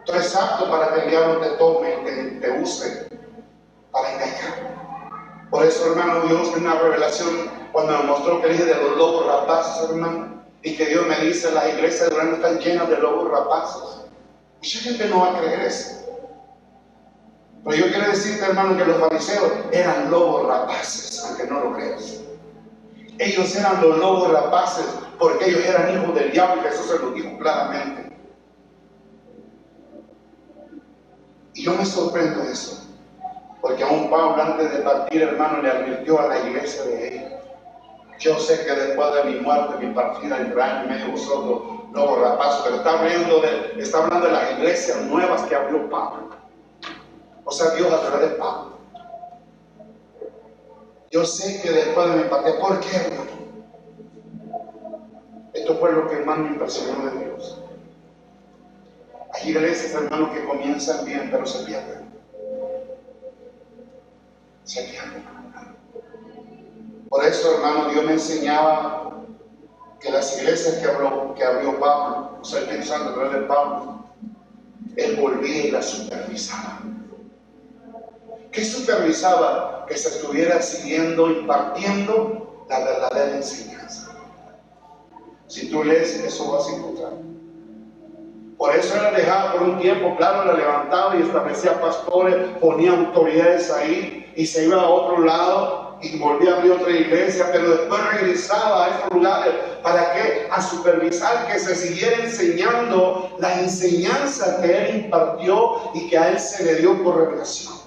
Tú eres apto para que el diablo te tome y te use para engañar. Por eso, hermano, Dios en una revelación, cuando me mostró que dije de los lobos rapaces, hermano, y que Dios me dice, las iglesias de Durango están llenas de lobos rapaces. Mucha gente no va a creer eso. Pero yo quiero decirte, hermano, que los fariseos eran lobos rapaces, aunque no lo creas. Ellos eran los lobos rapaces porque ellos eran hijos del diablo, y Jesús se lo dijo claramente. Y yo me sorprendo de eso, porque aún Pablo, antes de partir, hermano, le advirtió a la iglesia de él: yo sé que después de mi muerte, mi partida, entrarán en medio de vosotros lobos rapaces. Pero está hablando de las iglesias nuevas que abrió Pablo. O sea, Dios a través de Pablo. Yo sé que después de mi partida, ¿por qué, hermano? Esto fue lo que más me impresionó de Dios. Hay iglesias, hermano, que comienzan bien, pero se pierden. Se pierden. Por eso, hermano, Dios me enseñaba que las iglesias que abrió Pablo, o sea, el Espíritu Santo a través de Pablo, Él volvía y las supervisaba. ¿Qué supervisaba? Que se estuviera siguiendo, impartiendo la verdadera enseñanza. Si tú lees, eso vas a encontrar. Por eso Él la dejaba por un tiempo, claro, la levantaba y establecía pastores, ponía autoridades ahí y se iba a otro lado y volvía a abrir otra iglesia, pero después regresaba a esos lugares. ¿Para qué? A supervisar que se siguiera enseñando la enseñanza que Él impartió y que a Él se le dio por revelación.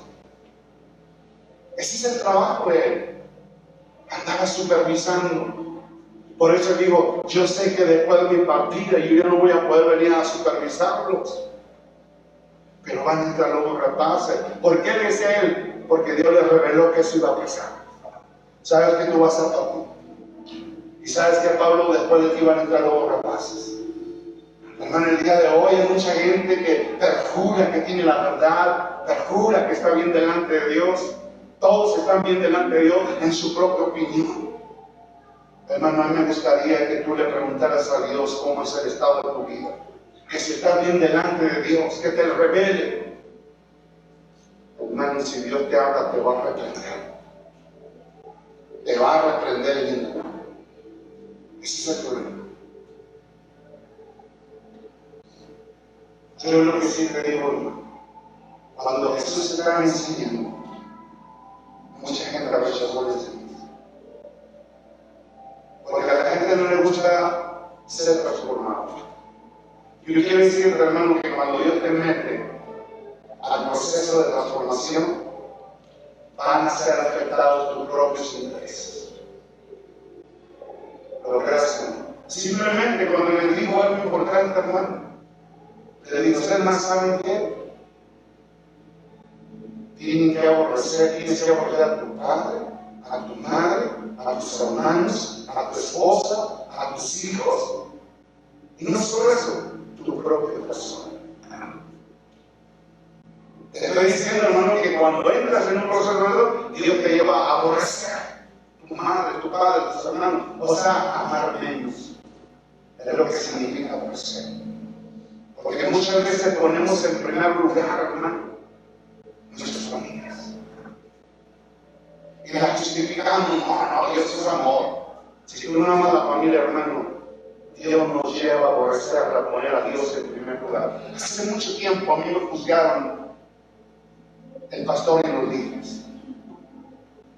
Ese es el trabajo de Él. Andaba supervisando. Por eso digo, yo sé que después de mi partida yo ya no voy a poder venir a supervisarlos, pero van a entrar lobos rapaces. ¿Por qué le decía Él? Porque Dios le reveló que eso iba a pasar. Sabes que tú vas a partir, y sabes que Pablo, después de ti van a entrar lobos rapaces. Hermano, el día de hoy hay mucha gente que perjura que tiene la verdad, perjura que está bien delante de Dios. Todos están bien delante de Dios en su propia opinión. Hermano, a mí me gustaría que tú le preguntaras a Dios cómo es el estado de tu vida. Que si estás bien delante de Dios, que te revele. Hermano, si Dios te habla, te va a reprender. Te va a reprender en el mundo. Ese es el problema. Yo lo que sí te digo, hermano, cuando Jesús estaba enseñando, mucha gente rechazó la enseñanza. Porque a la gente no le gusta ser transformado. Yo quiero decirte, hermano, que cuando Dios te mete al proceso de transformación, van a ser afectados tus propios intereses. Pero gracias. Simplemente cuando les digo algo importante, hermano, Le digo, ustedes más saben qué. Tienes que aborrecer a tu padre, a tu madre, a tus hermanos, a tu esposa, a tus hijos. Y no solo eso, tu propia persona. Te estoy diciendo, hermano, que cuando entras en un proceso de eso, Dios te lleva a aborrecer a tu madre, tu padre, tus hermanos. O sea, amar menos. Es lo que significa aborrecer. Porque muchas veces ponemos en primer lugar, hermano, nuestras familias. Y las justificamos, no, Dios es amor. Si tú no amas a la familia, hermano, Dios nos lleva a aborrecerla, a poner a Dios en primer lugar. Hace mucho tiempo a mí me juzgaron el pastor y los líderes.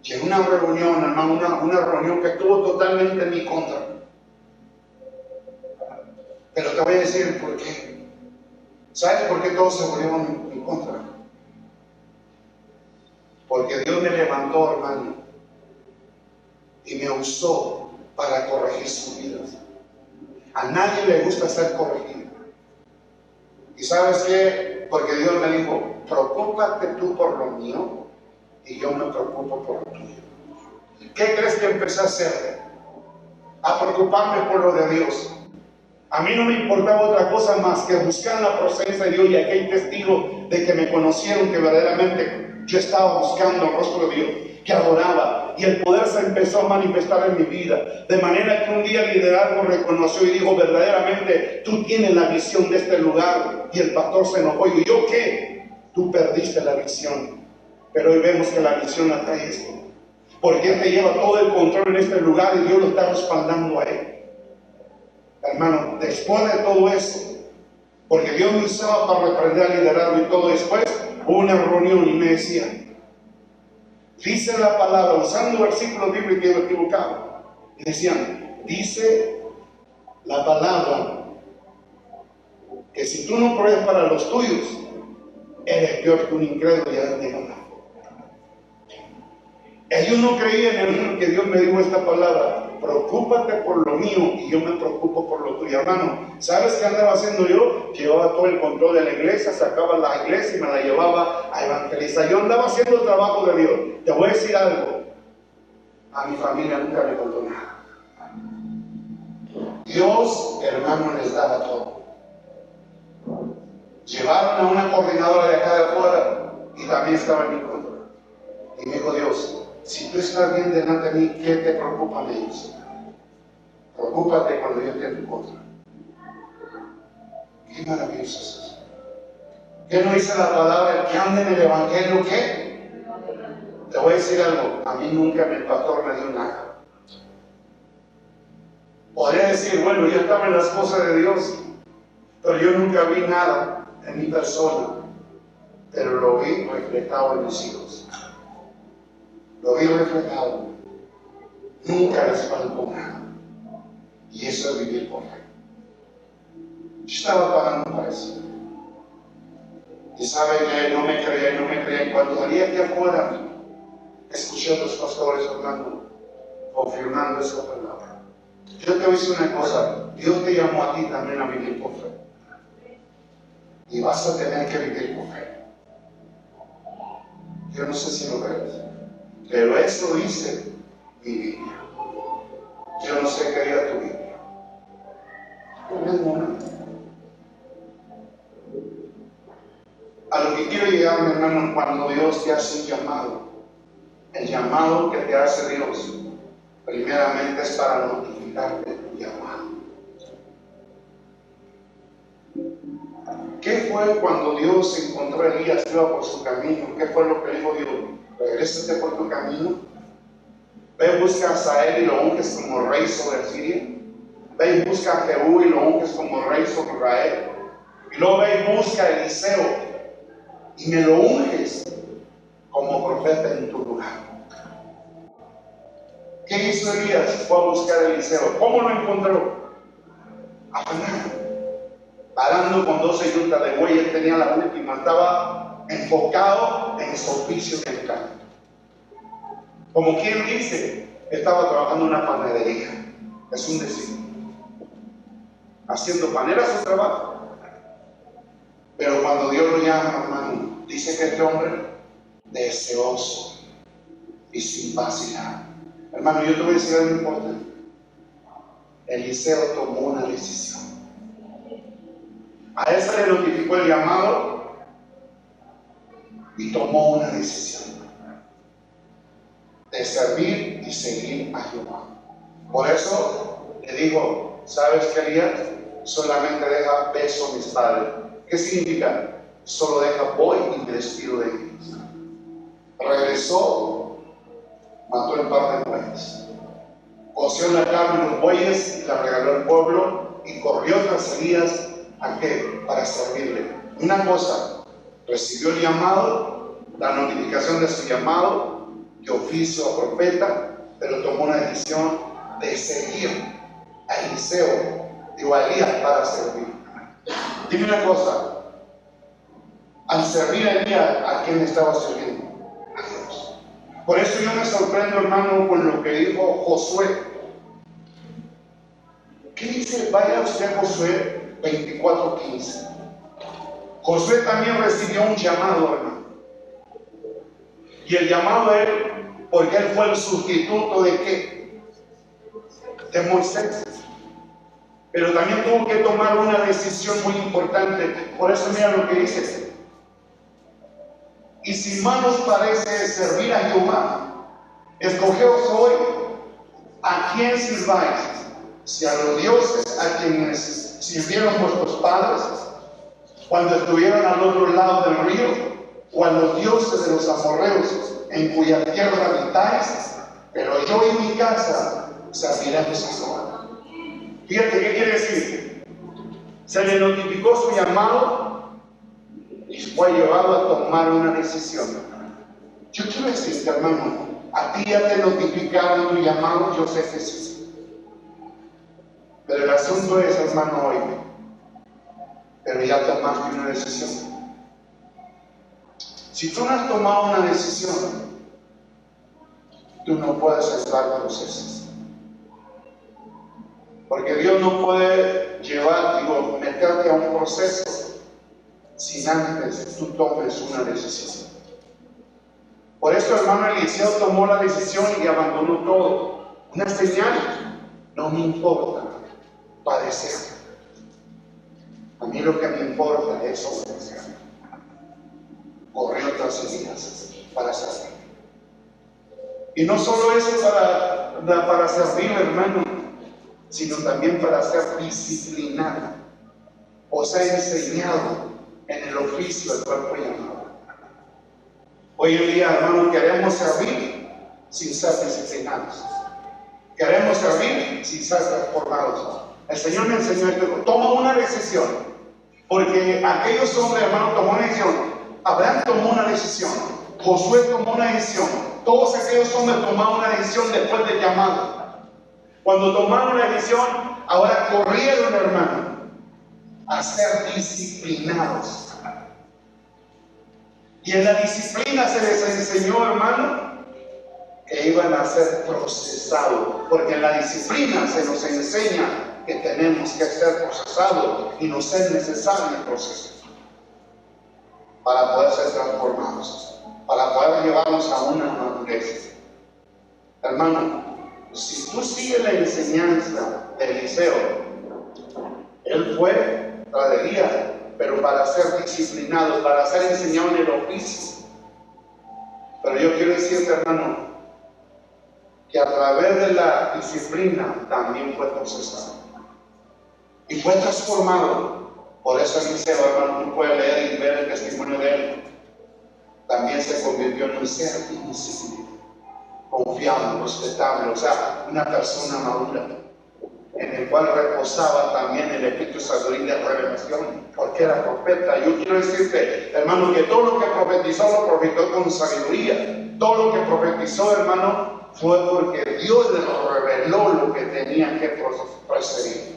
Y en una reunión, hermano, una reunión que estuvo totalmente en mi contra. Pero te voy a decir por qué. ¿Sabes por qué todos se volvieron en contra? Porque Dios me levantó, hermano, y me usó para corregir sus vidas. A nadie le gusta ser corregido. ¿Y sabes qué? Porque Dios me dijo, preocúpate tú por lo mío y yo me preocupo por lo tuyo. ¿Qué crees que empecé a hacer? A preocuparme por lo de Dios. A mí no me importaba otra cosa más que buscar la presencia de Dios, y aquí hay testigos de que me conocieron, que verdaderamente yo estaba buscando el rostro de Dios, que adoraba, y el poder se empezó a manifestar en mi vida, de manera que un día el liderazgo reconoció y dijo, verdaderamente tú tienes la visión de este lugar. Y el pastor se enojó y yo, ¿qué? Tú perdiste la visión, pero hoy vemos que la visión la trae esto, porque Él te lleva todo el control en este lugar y Dios lo está respaldando a Él. Hermano, después de todo eso, porque Dios me usaba para reprender al liderazgo y todo, después hubo una reunión y me decía, dice la palabra, usando versículos bíblicos que yo equivocaba, y decían, dice la palabra que si tú no provees para los tuyos, eres peor que un incrédulo y has de ganar. Ellos no creían en mí, que Dios me dijo esta palabra, preocúpate por lo mío y yo me preocupo por lo tuyo. Hermano, ¿sabes qué andaba haciendo yo? Llevaba todo el control de la iglesia, sacaba la iglesia y me la llevaba a evangelizar. Yo andaba haciendo el trabajo de Dios. Te voy a decir algo, a mi familia nunca le contó nada. Dios, hermano, les daba todo. Llevaron a una coordinadora de acá de afuera y también estaba en mi contra. Y me dijo Dios, si tú estás bien delante de mí, ¿qué te preocupan ellos? Preocúpate cuando yo esté en tu contra. Qué maravilloso es eso. ¿Qué no dice la palabra? El que ande en el evangelio, ¿qué? Te voy a decir algo, a mí nunca el pastor me dio nada. Podría decir, bueno, yo estaba en las cosas de Dios, pero yo nunca vi nada en mi persona, pero lo vi reflejado en mis hijos. Lo vi reflejado. Nunca les faltó nada. Y eso es vivir por fe. Yo estaba pagando para eso. Y saben que no me creían. Cuando salí aquí afuera, escuché a otros pastores hablando, confirmando esa palabra. Yo te voy a decir una cosa, Dios te llamó a ti también a vivir por fe. Y vas a tener que vivir por fe. Yo no sé si lo crees, pero eso dice mi Biblia. Yo no sé qué diga tu Biblia. En el momento. A lo que quiero llegar, mi hermano, cuando Dios te hace un llamado, el llamado que te hace Dios, primeramente es para notificarte tu llamado. ¿Qué fue cuando Dios encontró a Elías que iba por su camino? ¿Qué fue lo que dijo Dios? Regrésate por tu camino. Ve y busca a Asael y lo unges como rey sobre Siria. Ve y busca a Jehú y lo unges como rey sobre Israel. Y luego ve y busca a Eliseo y me lo unges como profeta en tu lugar. ¿Qué hizo Elías? Fue a buscar a Eliseo. ¿Cómo lo encontró? Afanado, parando con 12 yuntas de buey. Él tenía la última, estaba enfocado en su oficio del campo. Como quien dice, estaba trabajando en una panadería. Es un decir. Haciendo pan, era su trabajo. Pero cuando Dios lo llama, hermano, dice que este hombre deseoso y sin vacilar. Hermano, yo te voy a decir algo importante. Eliseo tomó una decisión. A él se le notificó el llamado y tomó una decisión de servir y seguir a Jehová. Por eso le dijo, ¿sabes qué, Elías? Solamente deja beso a mis padres. ¿Qué significa? Solo deja voy y me despido de ellos. Regresó, mató el par de bueyes, coció la carne de los bueyes y la regaló al pueblo y corrió tras Elías. ¿A qué? Para servirle. Una cosa, recibió el llamado, la notificación de su llamado, de oficio a profeta, pero tomó una decisión de seguir a Eliseo, digo a Elías, para servir. Dime una cosa, al servir a Elías, ¿a quién estaba sirviendo? A Dios. Por eso yo me sorprendo, hermano, con lo que dijo Josué. ¿Qué dice? Vaya usted a Josué 24:15. Josué también recibió un llamado, hermano. Y el llamado de él, porque él fue el sustituto de ¿qué? De Moisés. Pero también tuvo que tomar una decisión muy importante. Por eso mira lo que dice. Y si más os parece servir a Jehová, escogeos hoy a quién sirváis, si a los dioses a quienes sirvieron vuestros padres cuando estuvieron al otro lado del río, o a los dioses de los amorreos en cuya tierra habitáis, pero yo y mi casa serviremos a Jehová. Fíjate, ¿qué quiere decir? Se le notificó su llamado y fue llevado a tomar una decisión. Yo quiero decirte, hermano, a ti ya te notificaron tu llamado, yo sé que sí. Pero el asunto es, hermano, hoy, pero ya tomaste una decisión. Si tú no has tomado una decisión, tú no puedes entrar procesos. Porque Dios no puede meterte a un proceso sin antes tú tomes una decisión. Por eso, hermano, Eliseo tomó la decisión y abandonó todo. Una señal, no me importa padecer. A mí lo que me importa es obedecer. Corrió tras Elías para servir. Y no solo eso para servir, hermano, sino también para ser disciplinado, o ser enseñado en el oficio del cual fue llamado. Hoy en día, hermano, queremos servir sin ser disciplinados. Queremos servir sin ser transformados. El Señor me enseñó esto. Toma una decisión. Porque aquellos hombres, hermano, tomó una decisión. Abraham tomó una decisión. Josué tomó una decisión. Todos aquellos hombres tomaron una decisión después del llamado. Cuando tomaron la decisión, ahora corrieron, hermano, a ser disciplinados. Y en la disciplina se les enseñó, hermano, que iban a ser procesados. Porque en la disciplina se nos enseña que tenemos que ser procesados y nos es necesario el proceso para poder ser transformados, para poder llevarnos a una madurez. Hermano, si tú sigues la enseñanza de Eliseo, él fue tras Elías, pero para ser disciplinado, para ser enseñado en el oficio. Pero yo quiero decirte, hermano, que a través de la disciplina también fue procesado y fue transformado. Por eso Eliseo, hermano, tú puedes leer y ver el testimonio de él. También se convirtió en un ser indisciplinado, confiable, respetable, o sea, una persona madura, en el cual reposaba también el espíritu de sabiduría y de revelación, porque era profeta. Yo quiero decirte, hermano, que todo lo que profetizó lo profetizó con sabiduría. Todo lo que profetizó, hermano, fue porque Dios le reveló lo que tenía que proceder.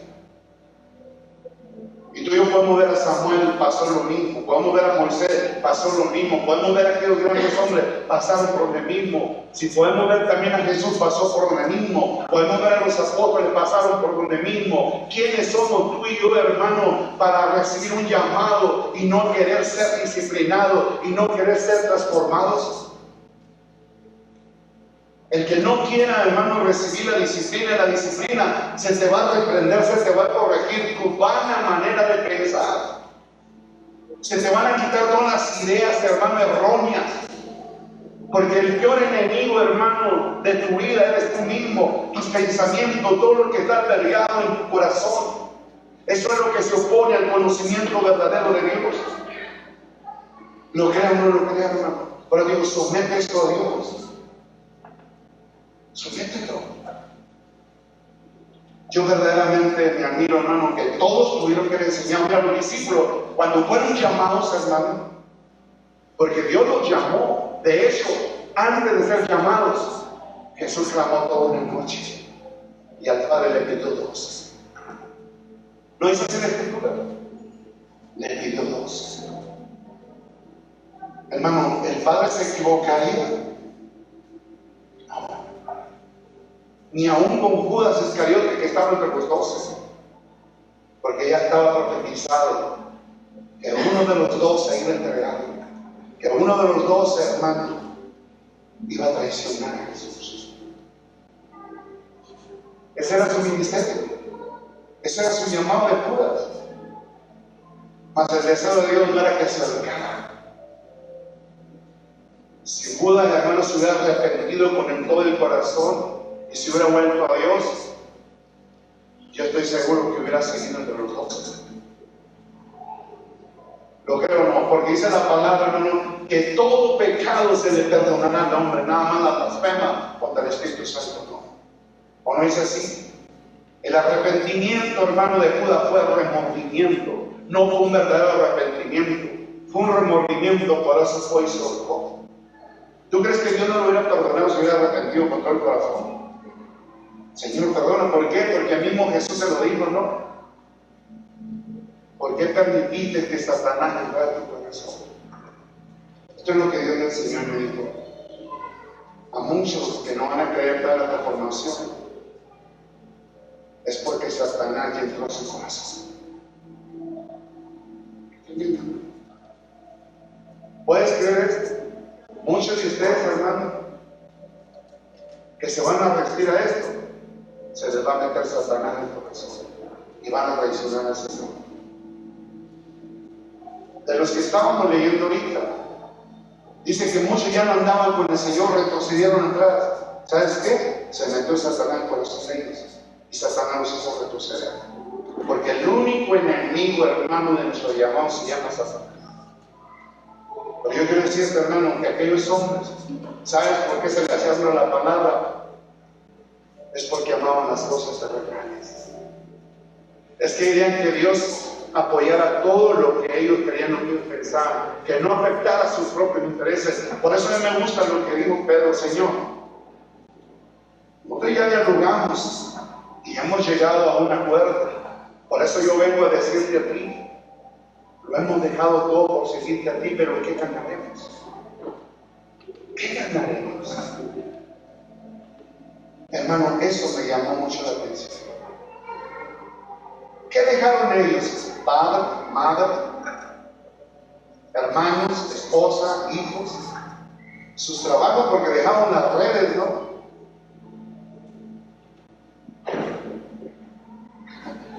Y tú y yo podemos ver a Samuel, pasó lo mismo. Podemos ver a Moisés, pasó lo mismo. Podemos ver a aquellos grandes hombres, pasaron por lo mismo. Si podemos ver también a Jesús, pasó por lo mismo. Podemos ver a los apóstoles, pasaron por lo mismo. ¿Quiénes somos tú y yo, hermano, para recibir un llamado y no querer ser disciplinados y no querer ser transformados? El que no quiera, hermano, recibir la disciplina, se te va a reprender, se te va a corregir tu vana manera de pensar. Se te van a quitar todas las ideas, hermano, erróneas. Porque el peor enemigo, hermano, de tu vida eres tú mismo, tus pensamientos, todo lo que está peleado en tu corazón. Eso es lo que se opone al conocimiento verdadero de Dios. Lo crea o no lo crea, hermano. Pero digo, somete esto a Dios. Somételo. Yo verdaderamente me admiro, hermano, que todos tuvieron que enseñar a los discípulos cuando fueron llamados, hermano, porque Dios los llamó. De hecho, antes de ser llamados, Jesús clamó toda una noche y al Padre le pidió dos. ¿No es así la Escritura? Le pidió dos. Hermano, ¿el Padre se equivocaría? No. Ni aún con Judas Iscariote, que estaba entre los 12, porque ya estaba profetizado que uno de los 12 iba a entregar, que uno de los 12, hermano, iba a traicionar a Jesús. Ese era su ministerio, ese era su llamado de Judas. Mas el deseo de Dios no era que se acercara. Si Judas, hermano, se hubiera arrepentido con todo el corazón y se hubiera vuelto a Dios, yo estoy seguro que hubiera seguido entre los 12. Lo creo, no, porque dice la palabra, hermano, que todo pecado se le perdonará al hombre, nada más la blasfema contra el Espíritu Santo, no. ¿O no es así? El arrepentimiento, hermano, de Judas fue remordimiento, no fue un verdadero arrepentimiento, fue un remordimiento, por eso fue y se ahorcó. ¿Tú crees que Dios no lo hubiera perdonado si hubiera arrepentido con todo el corazón? Señor, perdona, ¿por qué? Porque al mismo Jesús se lo dijo, ¿no? ¿Por qué permitiste que Satanás entrara en tu corazón? Esto es lo que Dios le enseñó y me dijo. A muchos que no van a creer toda la transformación es porque Satanás ya entró en su corazón. ¿Entienden? ¿Puedes creer esto? Muchos de ustedes, hermano, que se van a resistir a esto, se les va a meter Satanás en el corazón y van a traicionar al Señor. De los que estábamos leyendo ahorita, dice que muchos ya no andaban con el Señor, retrocedieron atrás. ¿Sabes qué? Se metió Satanás en el corazón de ellos y Satanás los hizo retroceder. Porque el único enemigo, hermano, de nuestro llamado se llama Satanás. Pero yo quiero decirte, hermano, que aquellos hombres, ¿sabes por qué se les hacía dura la palabra? Es porque amaban las cosas terrenales. Es que querían que Dios apoyara todo lo que ellos creían, lo que ellos pensaban, que no afectara sus propios intereses. Por eso a mí me gusta lo que dijo Pedro: Señor, nosotros ya dialogamos y hemos llegado a un acuerdo. Por eso yo vengo a decirte a ti, lo hemos dejado todo por seguirte a ti, pero ¿qué ganaremos? ¿Qué ganaremos? Hermano, eso me llamó mucho la atención. ¿Qué dejaron ellos? Padre, madre, hermanos, esposa, hijos, sus trabajos, porque dejaron las redes, ¿no?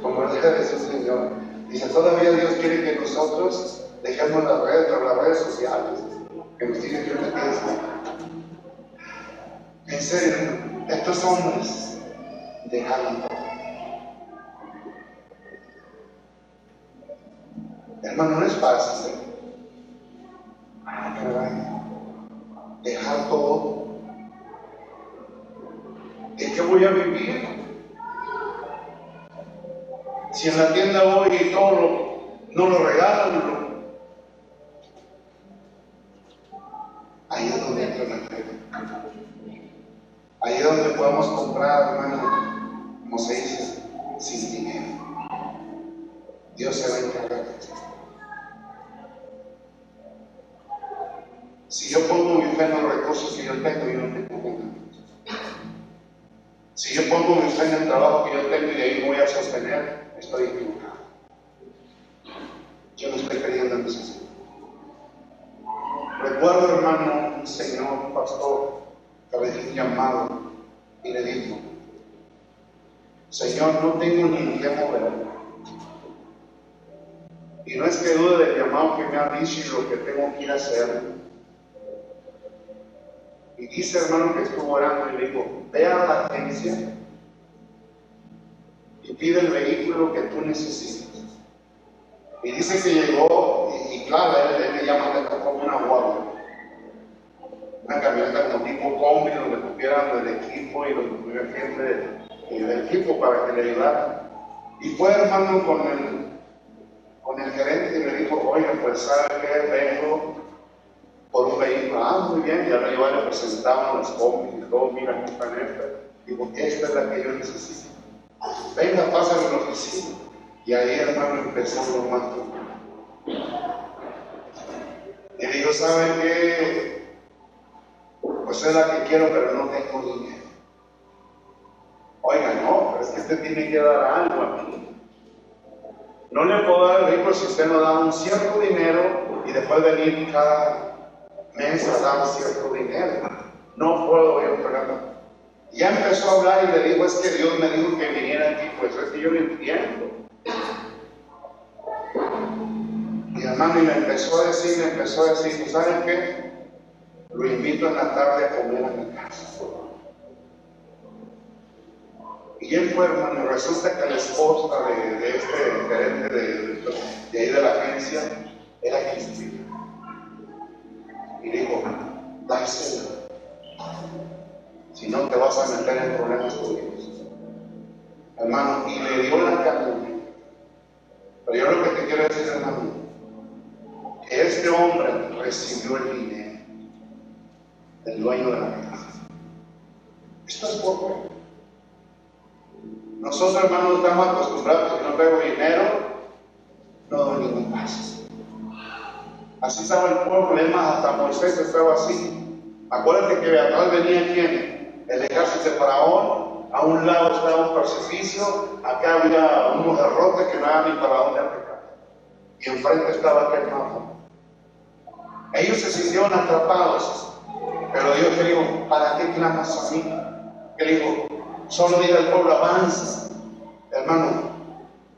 Como le decía el Señor, dice, todavía Dios quiere que nosotros dejemos las redes sociales, que nos tienen que meter. En serio, estos hombres dejaron todo. Hermano, no es fácil, ¿eh? Caray, dejar todo. ¿En qué voy a vivir? Si en la tienda voy y todo no lo regalan, ahí es donde entra la fe. Ahí es donde podemos comprar, hermano, como se dice, sin dinero. Dios se va a encargar de esto. Si yo pongo mi fe en los recursos que yo tengo, yo no tengo fundamento. Si yo pongo mi fe en el trabajo que yo tengo y de ahí voy a sostener, estoy equivocado. Yo no estoy creyendo en eso. Recuerdo, hermano, un señor, un pastor, que recibió un llamado y le dijo: Señor, no tengo ni qué mover. Y no es que dude del llamado que me ha dicho y lo que tengo que ir a hacer. Y dice, hermano, que estuvo orando y le dijo: ve a la agencia y pide el vehículo que tú necesitas. Y dice que llegó, y claro, él le llama de como una guagua, una camioneta como tipo combi, donde tuvieran el equipo y donde tuviera gente del equipo para que le ayudara. Y fue, hermano, con el gerente y le dijo: oye, pues ¿sabe qué? Vengo por un vehículo. Ah, muy bien. Ya lo llevaron, le presentaban las combis y todo. Mira, aquí están estas. Digo, esta es la que yo necesito. Venga, pásame a la oficina. Y ahí, hermano, empezó lo más duro. Y digo, ¿saben qué? Pues es la que quiero, pero no tengo dinero. Oiga, no, pero es que usted tiene que dar algo aquí. No le puedo dar el vehículo si usted no da un cierto dinero y después venir cada mes a dar un cierto dinero. No puedo yo pagarlo. Ya empezó a hablar y le digo: es que Dios me dijo que viniera aquí. Pues es que yo lo entiendo. Y hermano, y me empezó a decir, pues ¿saben qué? Lo invito en la tarde a comer a mi casa. Y él fue, hermano, y resulta que la esposa de este gerente de ahí de la agencia era cristiana. Y dijo: dáselo, si no te vas a meter en problemas tuyos. Hermano, y le dio la camioneta. Pero yo lo que te quiero decir, hermano, que este hombre recibió el dinero del dueño de la casa. Esto es por fe. Nosotros, hermanos, estamos acostumbrados: que no traigo dinero, no doy ningún paso. Así estaba el pueblo, es más, hasta Moisés estaba así. Acuérdate que atrás venía ¿quién? El ejército de Faraón. A un lado estaba un precipicio, acá había unos derrotes que no era ni para dónde atacar. Y enfrente estaba aquel mapa. Ellos se sintieron atrapados, pero Dios le dijo: ¿para qué clamas a mí? Que le dijo: solo diga al pueblo, avanza. Hermano,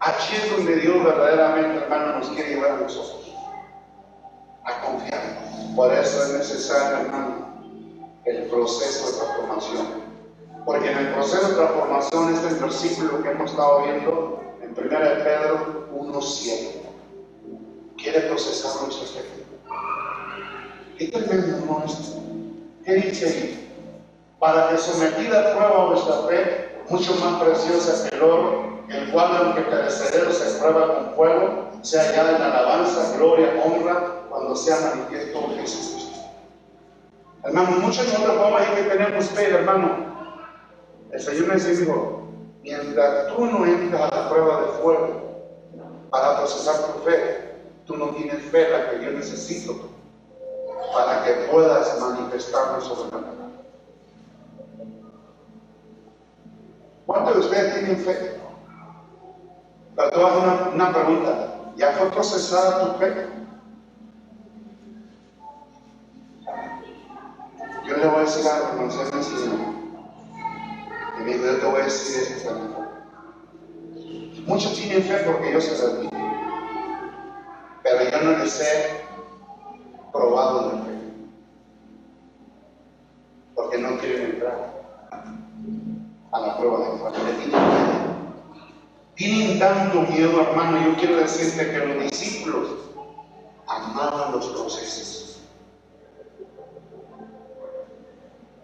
aquí es donde Dios verdaderamente, hermano, nos quiere llevar a nosotros a confiar. Por eso es necesario, hermano, el proceso de transformación. Porque en el proceso de transformación, este es el versículo que hemos estado viendo en 1 Pedro 1:7. Quiere procesar nuestra fe. ¿Qué tremendo esto? ¿Qué dice ahí? Para que sometida a prueba vuestra fe, mucho más preciosa que el oro, el cual, aunque perecedero, se prueba con fuego, sea hallada en alabanza, gloria, honra, cuando sea manifiesto Jesucristo. Hermano, muchos de nosotros podemos decir que tenemos fe, hermano. El Señor me dijo: mientras tú no entras a la prueba de fuego para procesar tu fe, tú no tienes fe, la que yo necesito para que puedas manifestarlo sobrenatural. ¿Cuántos de ustedes tienen fe? Pero te voy a hacer una pregunta: ¿ya fue procesada tu fe? Yo le voy a decir algo, como se me enseñó. Y me dijo: yo te voy a decir eso también. Muchos tienen fe porque yo se los digo, pero yo no les he probado la fe, porque no quieren entrar a la prueba de fuego. Tienen tanto miedo, hermano. Yo quiero decirte que los discípulos amaban los procesos.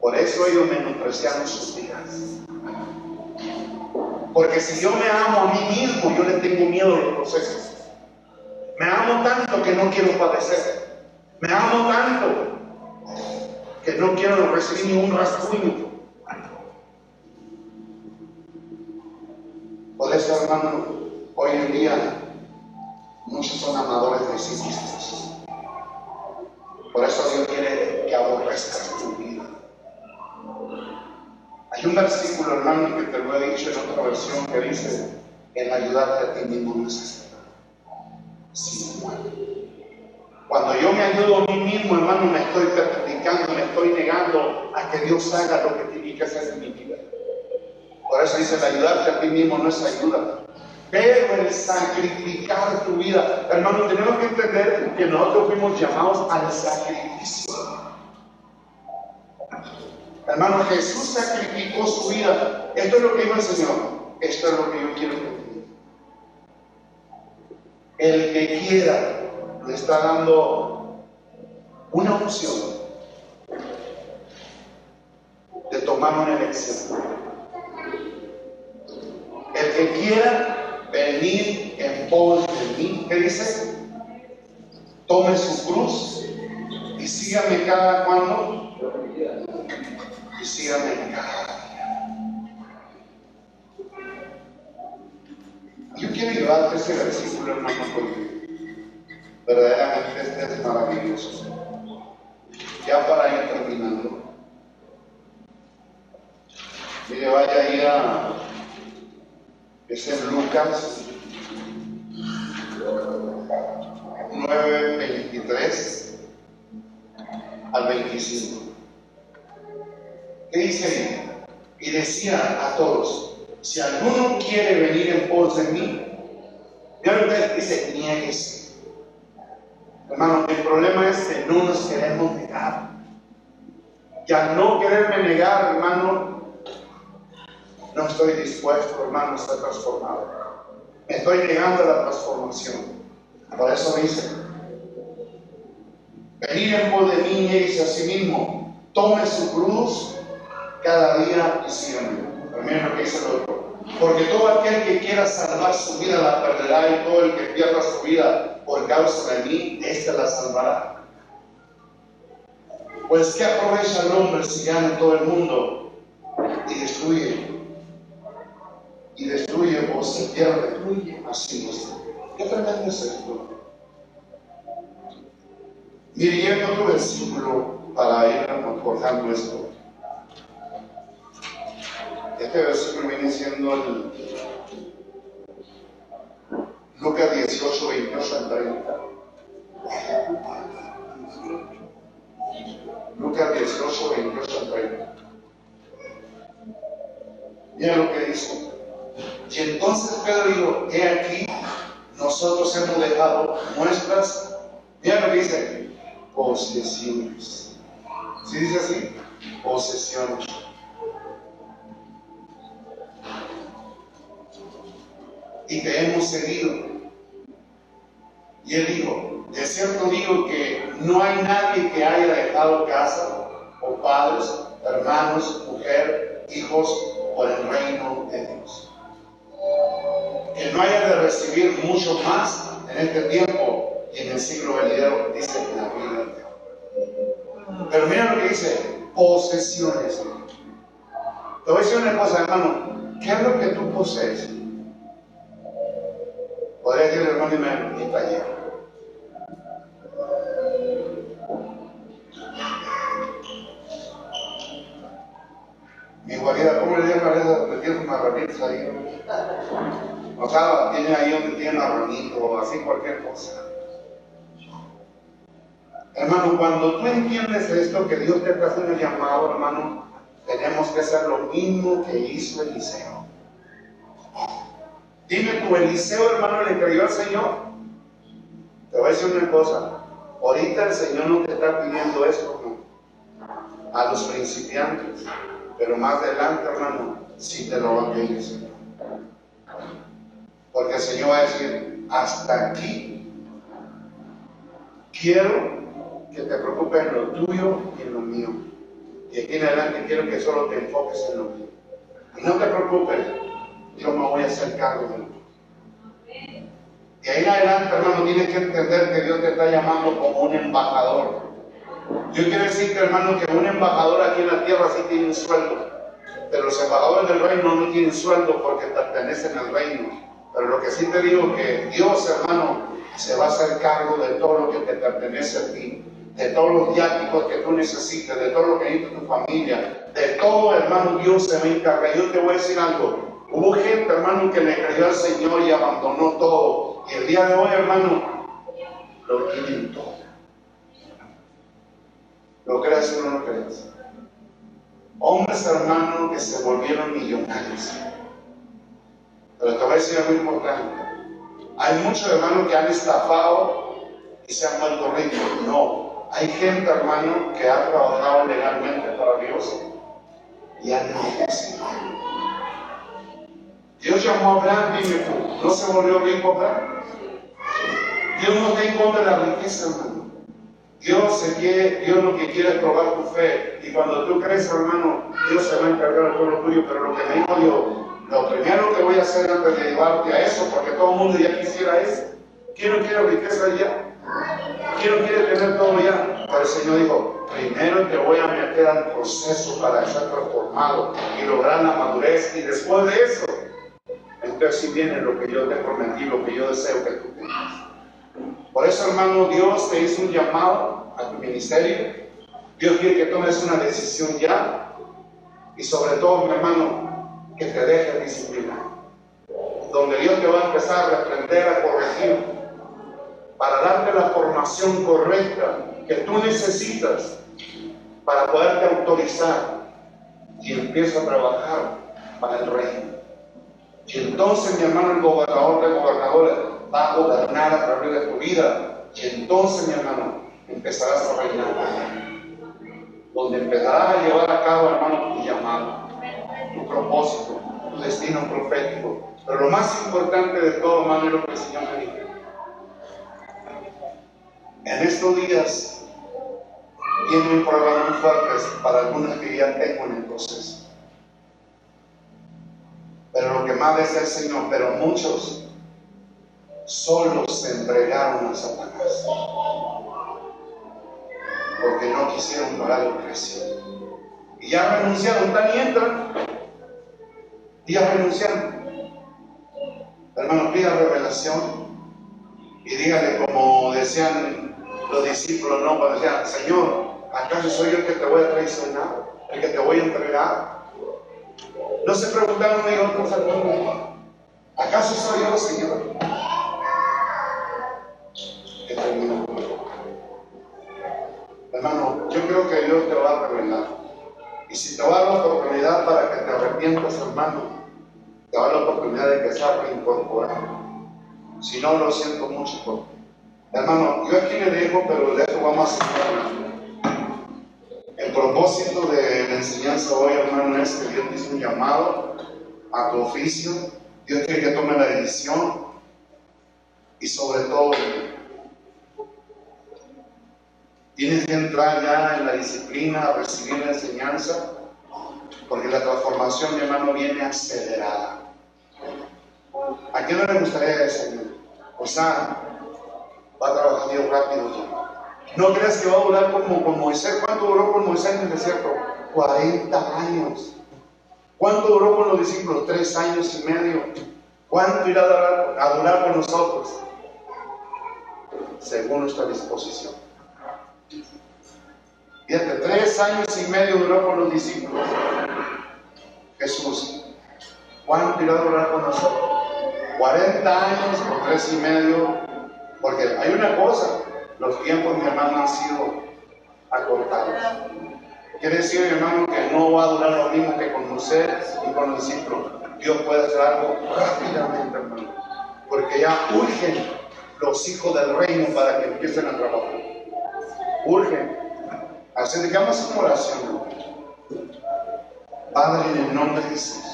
Por eso ellos menospreciaron sus vidas. Porque si yo me amo a mí mismo, yo le tengo miedo a los procesos. Me amo tanto que no quiero padecer. Me amo tanto que no quiero recibir ni un rasguño. Por eso, hermano, hoy en día un versículo, hermano, que te lo he dicho en otra versión, que dice: el ayudarte a ti mismo no es así, sino bueno. Cuando yo me ayudo a mí mismo, hermano, me estoy perjudicando, me estoy negando a que Dios haga lo que tiene que hacer en mi vida. Por eso dice: el ayudarte a ti mismo no es ayuda, pero el sacrificar tu vida. Hermano, tenemos que entender que nosotros fuimos llamados al sacrificio. Hermano, Jesús sacrificó su vida. Esto es lo que dijo el Señor. Esto es lo que yo quiero que entiendan. El que quiera, le está dando una opción de tomar una elección. El que quiera venir en pos de mí, ¿qué dice? Tome su cruz y sígame cada cuando. Y sígame cada día. Yo quiero llevarte ese versículo, hermano, porque verdaderamente este es maravilloso. Ya para ir terminando, mire, vaya a ir a, es en Lucas 9:23 al 25. ¿Qué dice ahí? Y decía a todos: si alguno quiere venir en pos de mí, mira lo que dice: niéguese. Hermano, el problema es que no nos queremos negar. Y al no quererme negar, hermano, no estoy dispuesto, hermano, a ser transformado. Me estoy negando a la transformación. Por eso dice: venid en pos de mí, nieguese a sí mismo, tome su cruz cada día y sígame. También lo que dice el otro: porque todo aquel que quiera salvar su vida la perderá, y todo el que pierda su vida por causa de mí, éste la salvará. Pues ¿qué aprovecha el hombre si gana todo el mundo y destruye o se pierde así mismo? ¿Qué tremendo es esto? Mire, llega otro versículo para ir forjando esto. Este versículo viene siendo el Lucas 18, 28 al 30. Lucas 18, 28 al 30. Mira lo que dice. Y entonces Pedro dijo: he aquí, nosotros hemos dejado nuestras, mira lo que dice, posesiones. ¿Sí dice así? Posesiones. Y te hemos seguido. Y él dijo: de cierto digo que no hay nadie que haya dejado casa, o padres, hermanos, mujer, hijos, por el reino de Dios, que no haya de recibir mucho más en este tiempo y en el siglo venidero, dice la vida. Pero mira lo que dice: posesiones. Te voy a decir una cosa, hermano. ¿Qué es lo que tú posees? Podría decirle, hermano, mi taller. Mi guarida, ¿cómo le llaman a esa donde tiene marranitos ahí? O sea, tiene ahí donde tiene marranito o así, cualquier cosa. Hermano, cuando tú entiendes esto, que Dios te está haciendo el llamado, hermano, tenemos que hacer lo mismo que hizo Eliseo. Dime tú, Eliseo, hermano, ¿le creyó al Señor? Te voy a decir una cosa. Ahorita el Señor no te está pidiendo esto, ¿no? A los principiantes. Pero más adelante, hermano, sí te lo va a pedir el Señor. Porque el Señor va a decir: hasta aquí quiero que te preocupes en lo tuyo y en lo mío. Y aquí en adelante quiero que solo te enfoques en lo mío. Y no te preocupes, yo me voy a hacer cargo de lo. Y ahí en adelante, hermano, tienes que entender que Dios te está llamando como un embajador. Yo quiero decirte, hermano, que un embajador aquí en la tierra sí tiene un sueldo, pero los embajadores del reino no tienen sueldo porque pertenecen al reino. Pero lo que sí te digo, que Dios, hermano, se va a hacer cargo de todo lo que te pertenece a ti. de todos los viáticos que tú necesites, de todo lo que necesita tu familia, de todo, hermano, Dios se va a encargar. Yo te voy a decir algo. Hubo gente, hermano, que le creyó al Señor y abandonó todo. Y el día de hoy, hermano, lo tienen todo. ¿Lo crees o no lo crees? Hombres, hermano, que se volvieron millonarios. Pero te voy a decir algo importante. Hay muchos hermanos que han estafado y se han vuelto ricos. No, hay gente, hermano, que ha trabajado legalmente para Dios y han enriquecido. Dios llamó a Abraham, dime tú, ¿no se volvió rico Abraham? Dios no está en contra de la riqueza, hermano. Dios lo que quiere es probar tu fe. Y cuando tú crees, hermano, Dios se va a encargar de todo lo tuyo. Pero lo que me dijo Dios, lo primero que voy a hacer antes de llevarte a eso, porque todo el mundo ya quisiera eso. ¿Quién no quiere riqueza ya? ¿Quién no quiere tener todo ya? Pero el Señor dijo, primero te voy a meter al proceso para ser transformado y lograr la madurez. Y después de eso, entonces sí viene lo que yo te prometí, lo que yo deseo que tú tengas. Por eso, hermano, Dios te hizo un llamado a tu ministerio. Dios quiere que tomes una decisión ya. Y sobre todo, mi hermano, que te dejes disciplinar. Donde Dios te va a empezar a reprender, a corregir, para darte la formación correcta que tú necesitas para poderte autorizar y empieza a trabajar para el reino. Y entonces, mi hermano, el gobernador de gobernadores va a gobernar a través de tu vida. Y entonces, mi hermano, empezarás a reinar. Donde empezarás a llevar a cabo, hermano, tu llamado, tu propósito, tu destino profético. Pero lo más importante de todo, hermano, es lo que el Señor me dijo. En estos días vienen pruebas muy fuertes para algunos que ya tengo en el proceso. Pero lo que más desea el Señor, pero muchos solos se entregaron a Satanás porque no quisieron pagar el precio y ya renunciaron, están y entran y ya renunciaron. Hermano, pida revelación y dígale, como decían los discípulos, no, cuando decían, Señor, ¿acaso soy yo el que te voy a traicionar, el que te voy a entregar? No se preguntaron ni otros algunos, ¿acaso soy yo, Señor? Que termino. Hermano, yo creo que Dios te va a revelar. Y si te va a dar la oportunidad para que te arrepientas, hermano, te va a dar la oportunidad de que seas reincorporado. Si no, lo siento mucho por ti. Hermano, yo aquí le digo, pero de esto vamos a seguir. El propósito de la enseñanza hoy, hermano, es que Dios te hizo un llamado a tu oficio. Dios quiere que tome la decisión y sobre todo tienes que entrar ya en la disciplina, a recibir la enseñanza, porque la transformación, mi hermano, viene acelerada. ¿A quién no le gustaría eso? O sea, va a trabajar Dios rápido ya. No creas que va a durar como con Moisés. ¿Cuánto duró con Moisés en el desierto? 40 años. ¿Cuánto duró con los discípulos? 3 años y medio. ¿Cuánto irá a durar con nosotros? Según nuestra disposición. Fíjate, 3 años y medio duró con los discípulos Jesús. ¿Cuánto irá a durar con nosotros? 40 años por 3 y medio. Porque hay una cosa, los tiempos, mi hermano, han sido acortados. Quiere decir, mi hermano, que no va a durar lo mismo que con Moisés y con los discípulos. Dios puede hacer algo rápidamente, hermano, porque ya urgen los hijos del reino para que empiecen a trabajar. Urgen. Así que hagamos una oración, hermano. Padre, en el nombre de Jesús.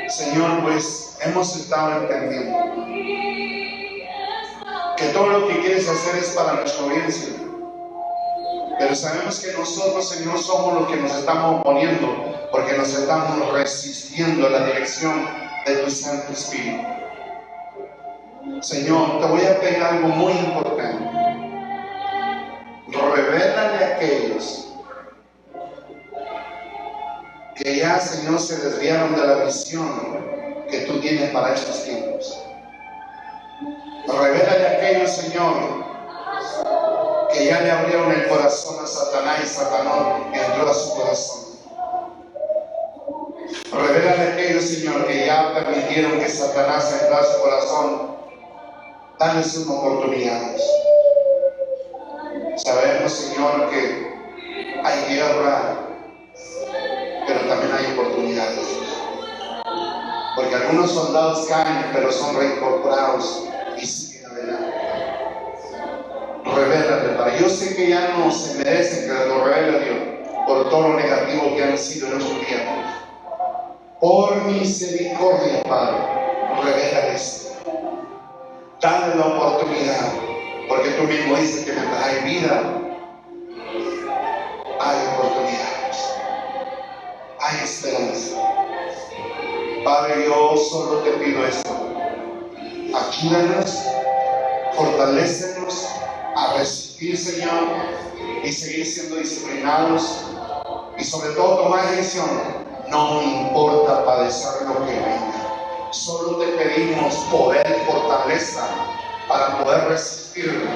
Señor, pues hemos estado entendiendo que todo lo que quieres hacer es para nuestra audiencia. Pero sabemos que nosotros, Señor, somos los que nos estamos oponiendo porque nos estamos resistiendo a la dirección de tu Santo Espíritu. Señor, te voy a pedir algo muy importante. Revélale a aquellos que ya, Señor, se desviaron de la visión que tú tienes para estos tiempos. Revélale a aquellos, Señor, que ya le abrieron el corazón a Satanás y Satanás entró a su corazón. Revélale a aquellos, Señor, que ya permitieron que Satanás entrara a su corazón. Dales una oportunidad. Sabemos, Señor, que hay guerra, pero también hay oportunidades. Porque algunos soldados caen, pero son reincorporados y siguen adelante. Revélale, Padre. Yo sé que ya no se merecen que lo revele Dios por todo lo negativo que han sido en estos tiempos. Por misericordia, Padre, revélales. Dale la oportunidad, porque tú mismo dices que mientras hay vida, hay oportunidades, hay esperanza. Padre, yo solo te pido esto. Ayúdanos, fortalécenos a resistir, Señor, y seguir siendo disciplinados, y sobre todo tomar decisión. No me importa padecer lo que venga. Solo te pedimos poder y fortaleza para poder resistir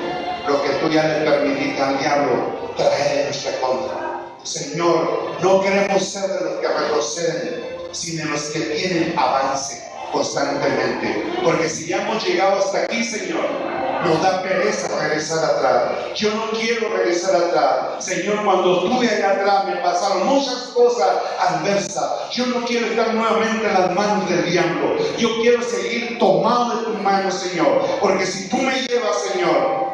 lo que tú ya le permitiste al diablo traer en nuestra contra. Señor, no queremos ser de los que retroceden, sino de los que tienen avance constantemente. Porque si ya hemos llegado hasta aquí, Señor, nos da pereza regresar atrás. Yo no quiero regresar atrás. Señor, cuando estuve allá atrás me pasaron muchas cosas adversas. Yo no quiero estar nuevamente en las manos del diablo. Yo quiero seguir tomado de tus manos, Señor. Porque si tú me llevas, Señor,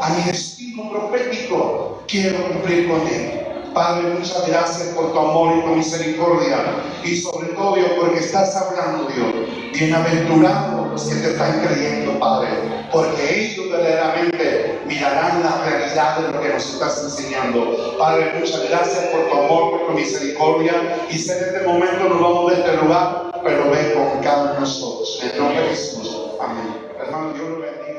a mi destino profético, quiero cumplir con él. Padre, muchas gracias por tu amor y tu misericordia. Y sobre todo, Dios, porque estás hablando, Dios. Bienaventurados los que te están creyendo, Padre, porque ellos verdaderamente mirarán la realidad de lo que nos estás enseñando. Padre, muchas gracias por tu amor, por tu misericordia. Y sé en este momento nos vamos de este lugar, pero ven con cada uno de nosotros. En el nombre de Jesús. Amén. Hermano, Dios lo bendiga.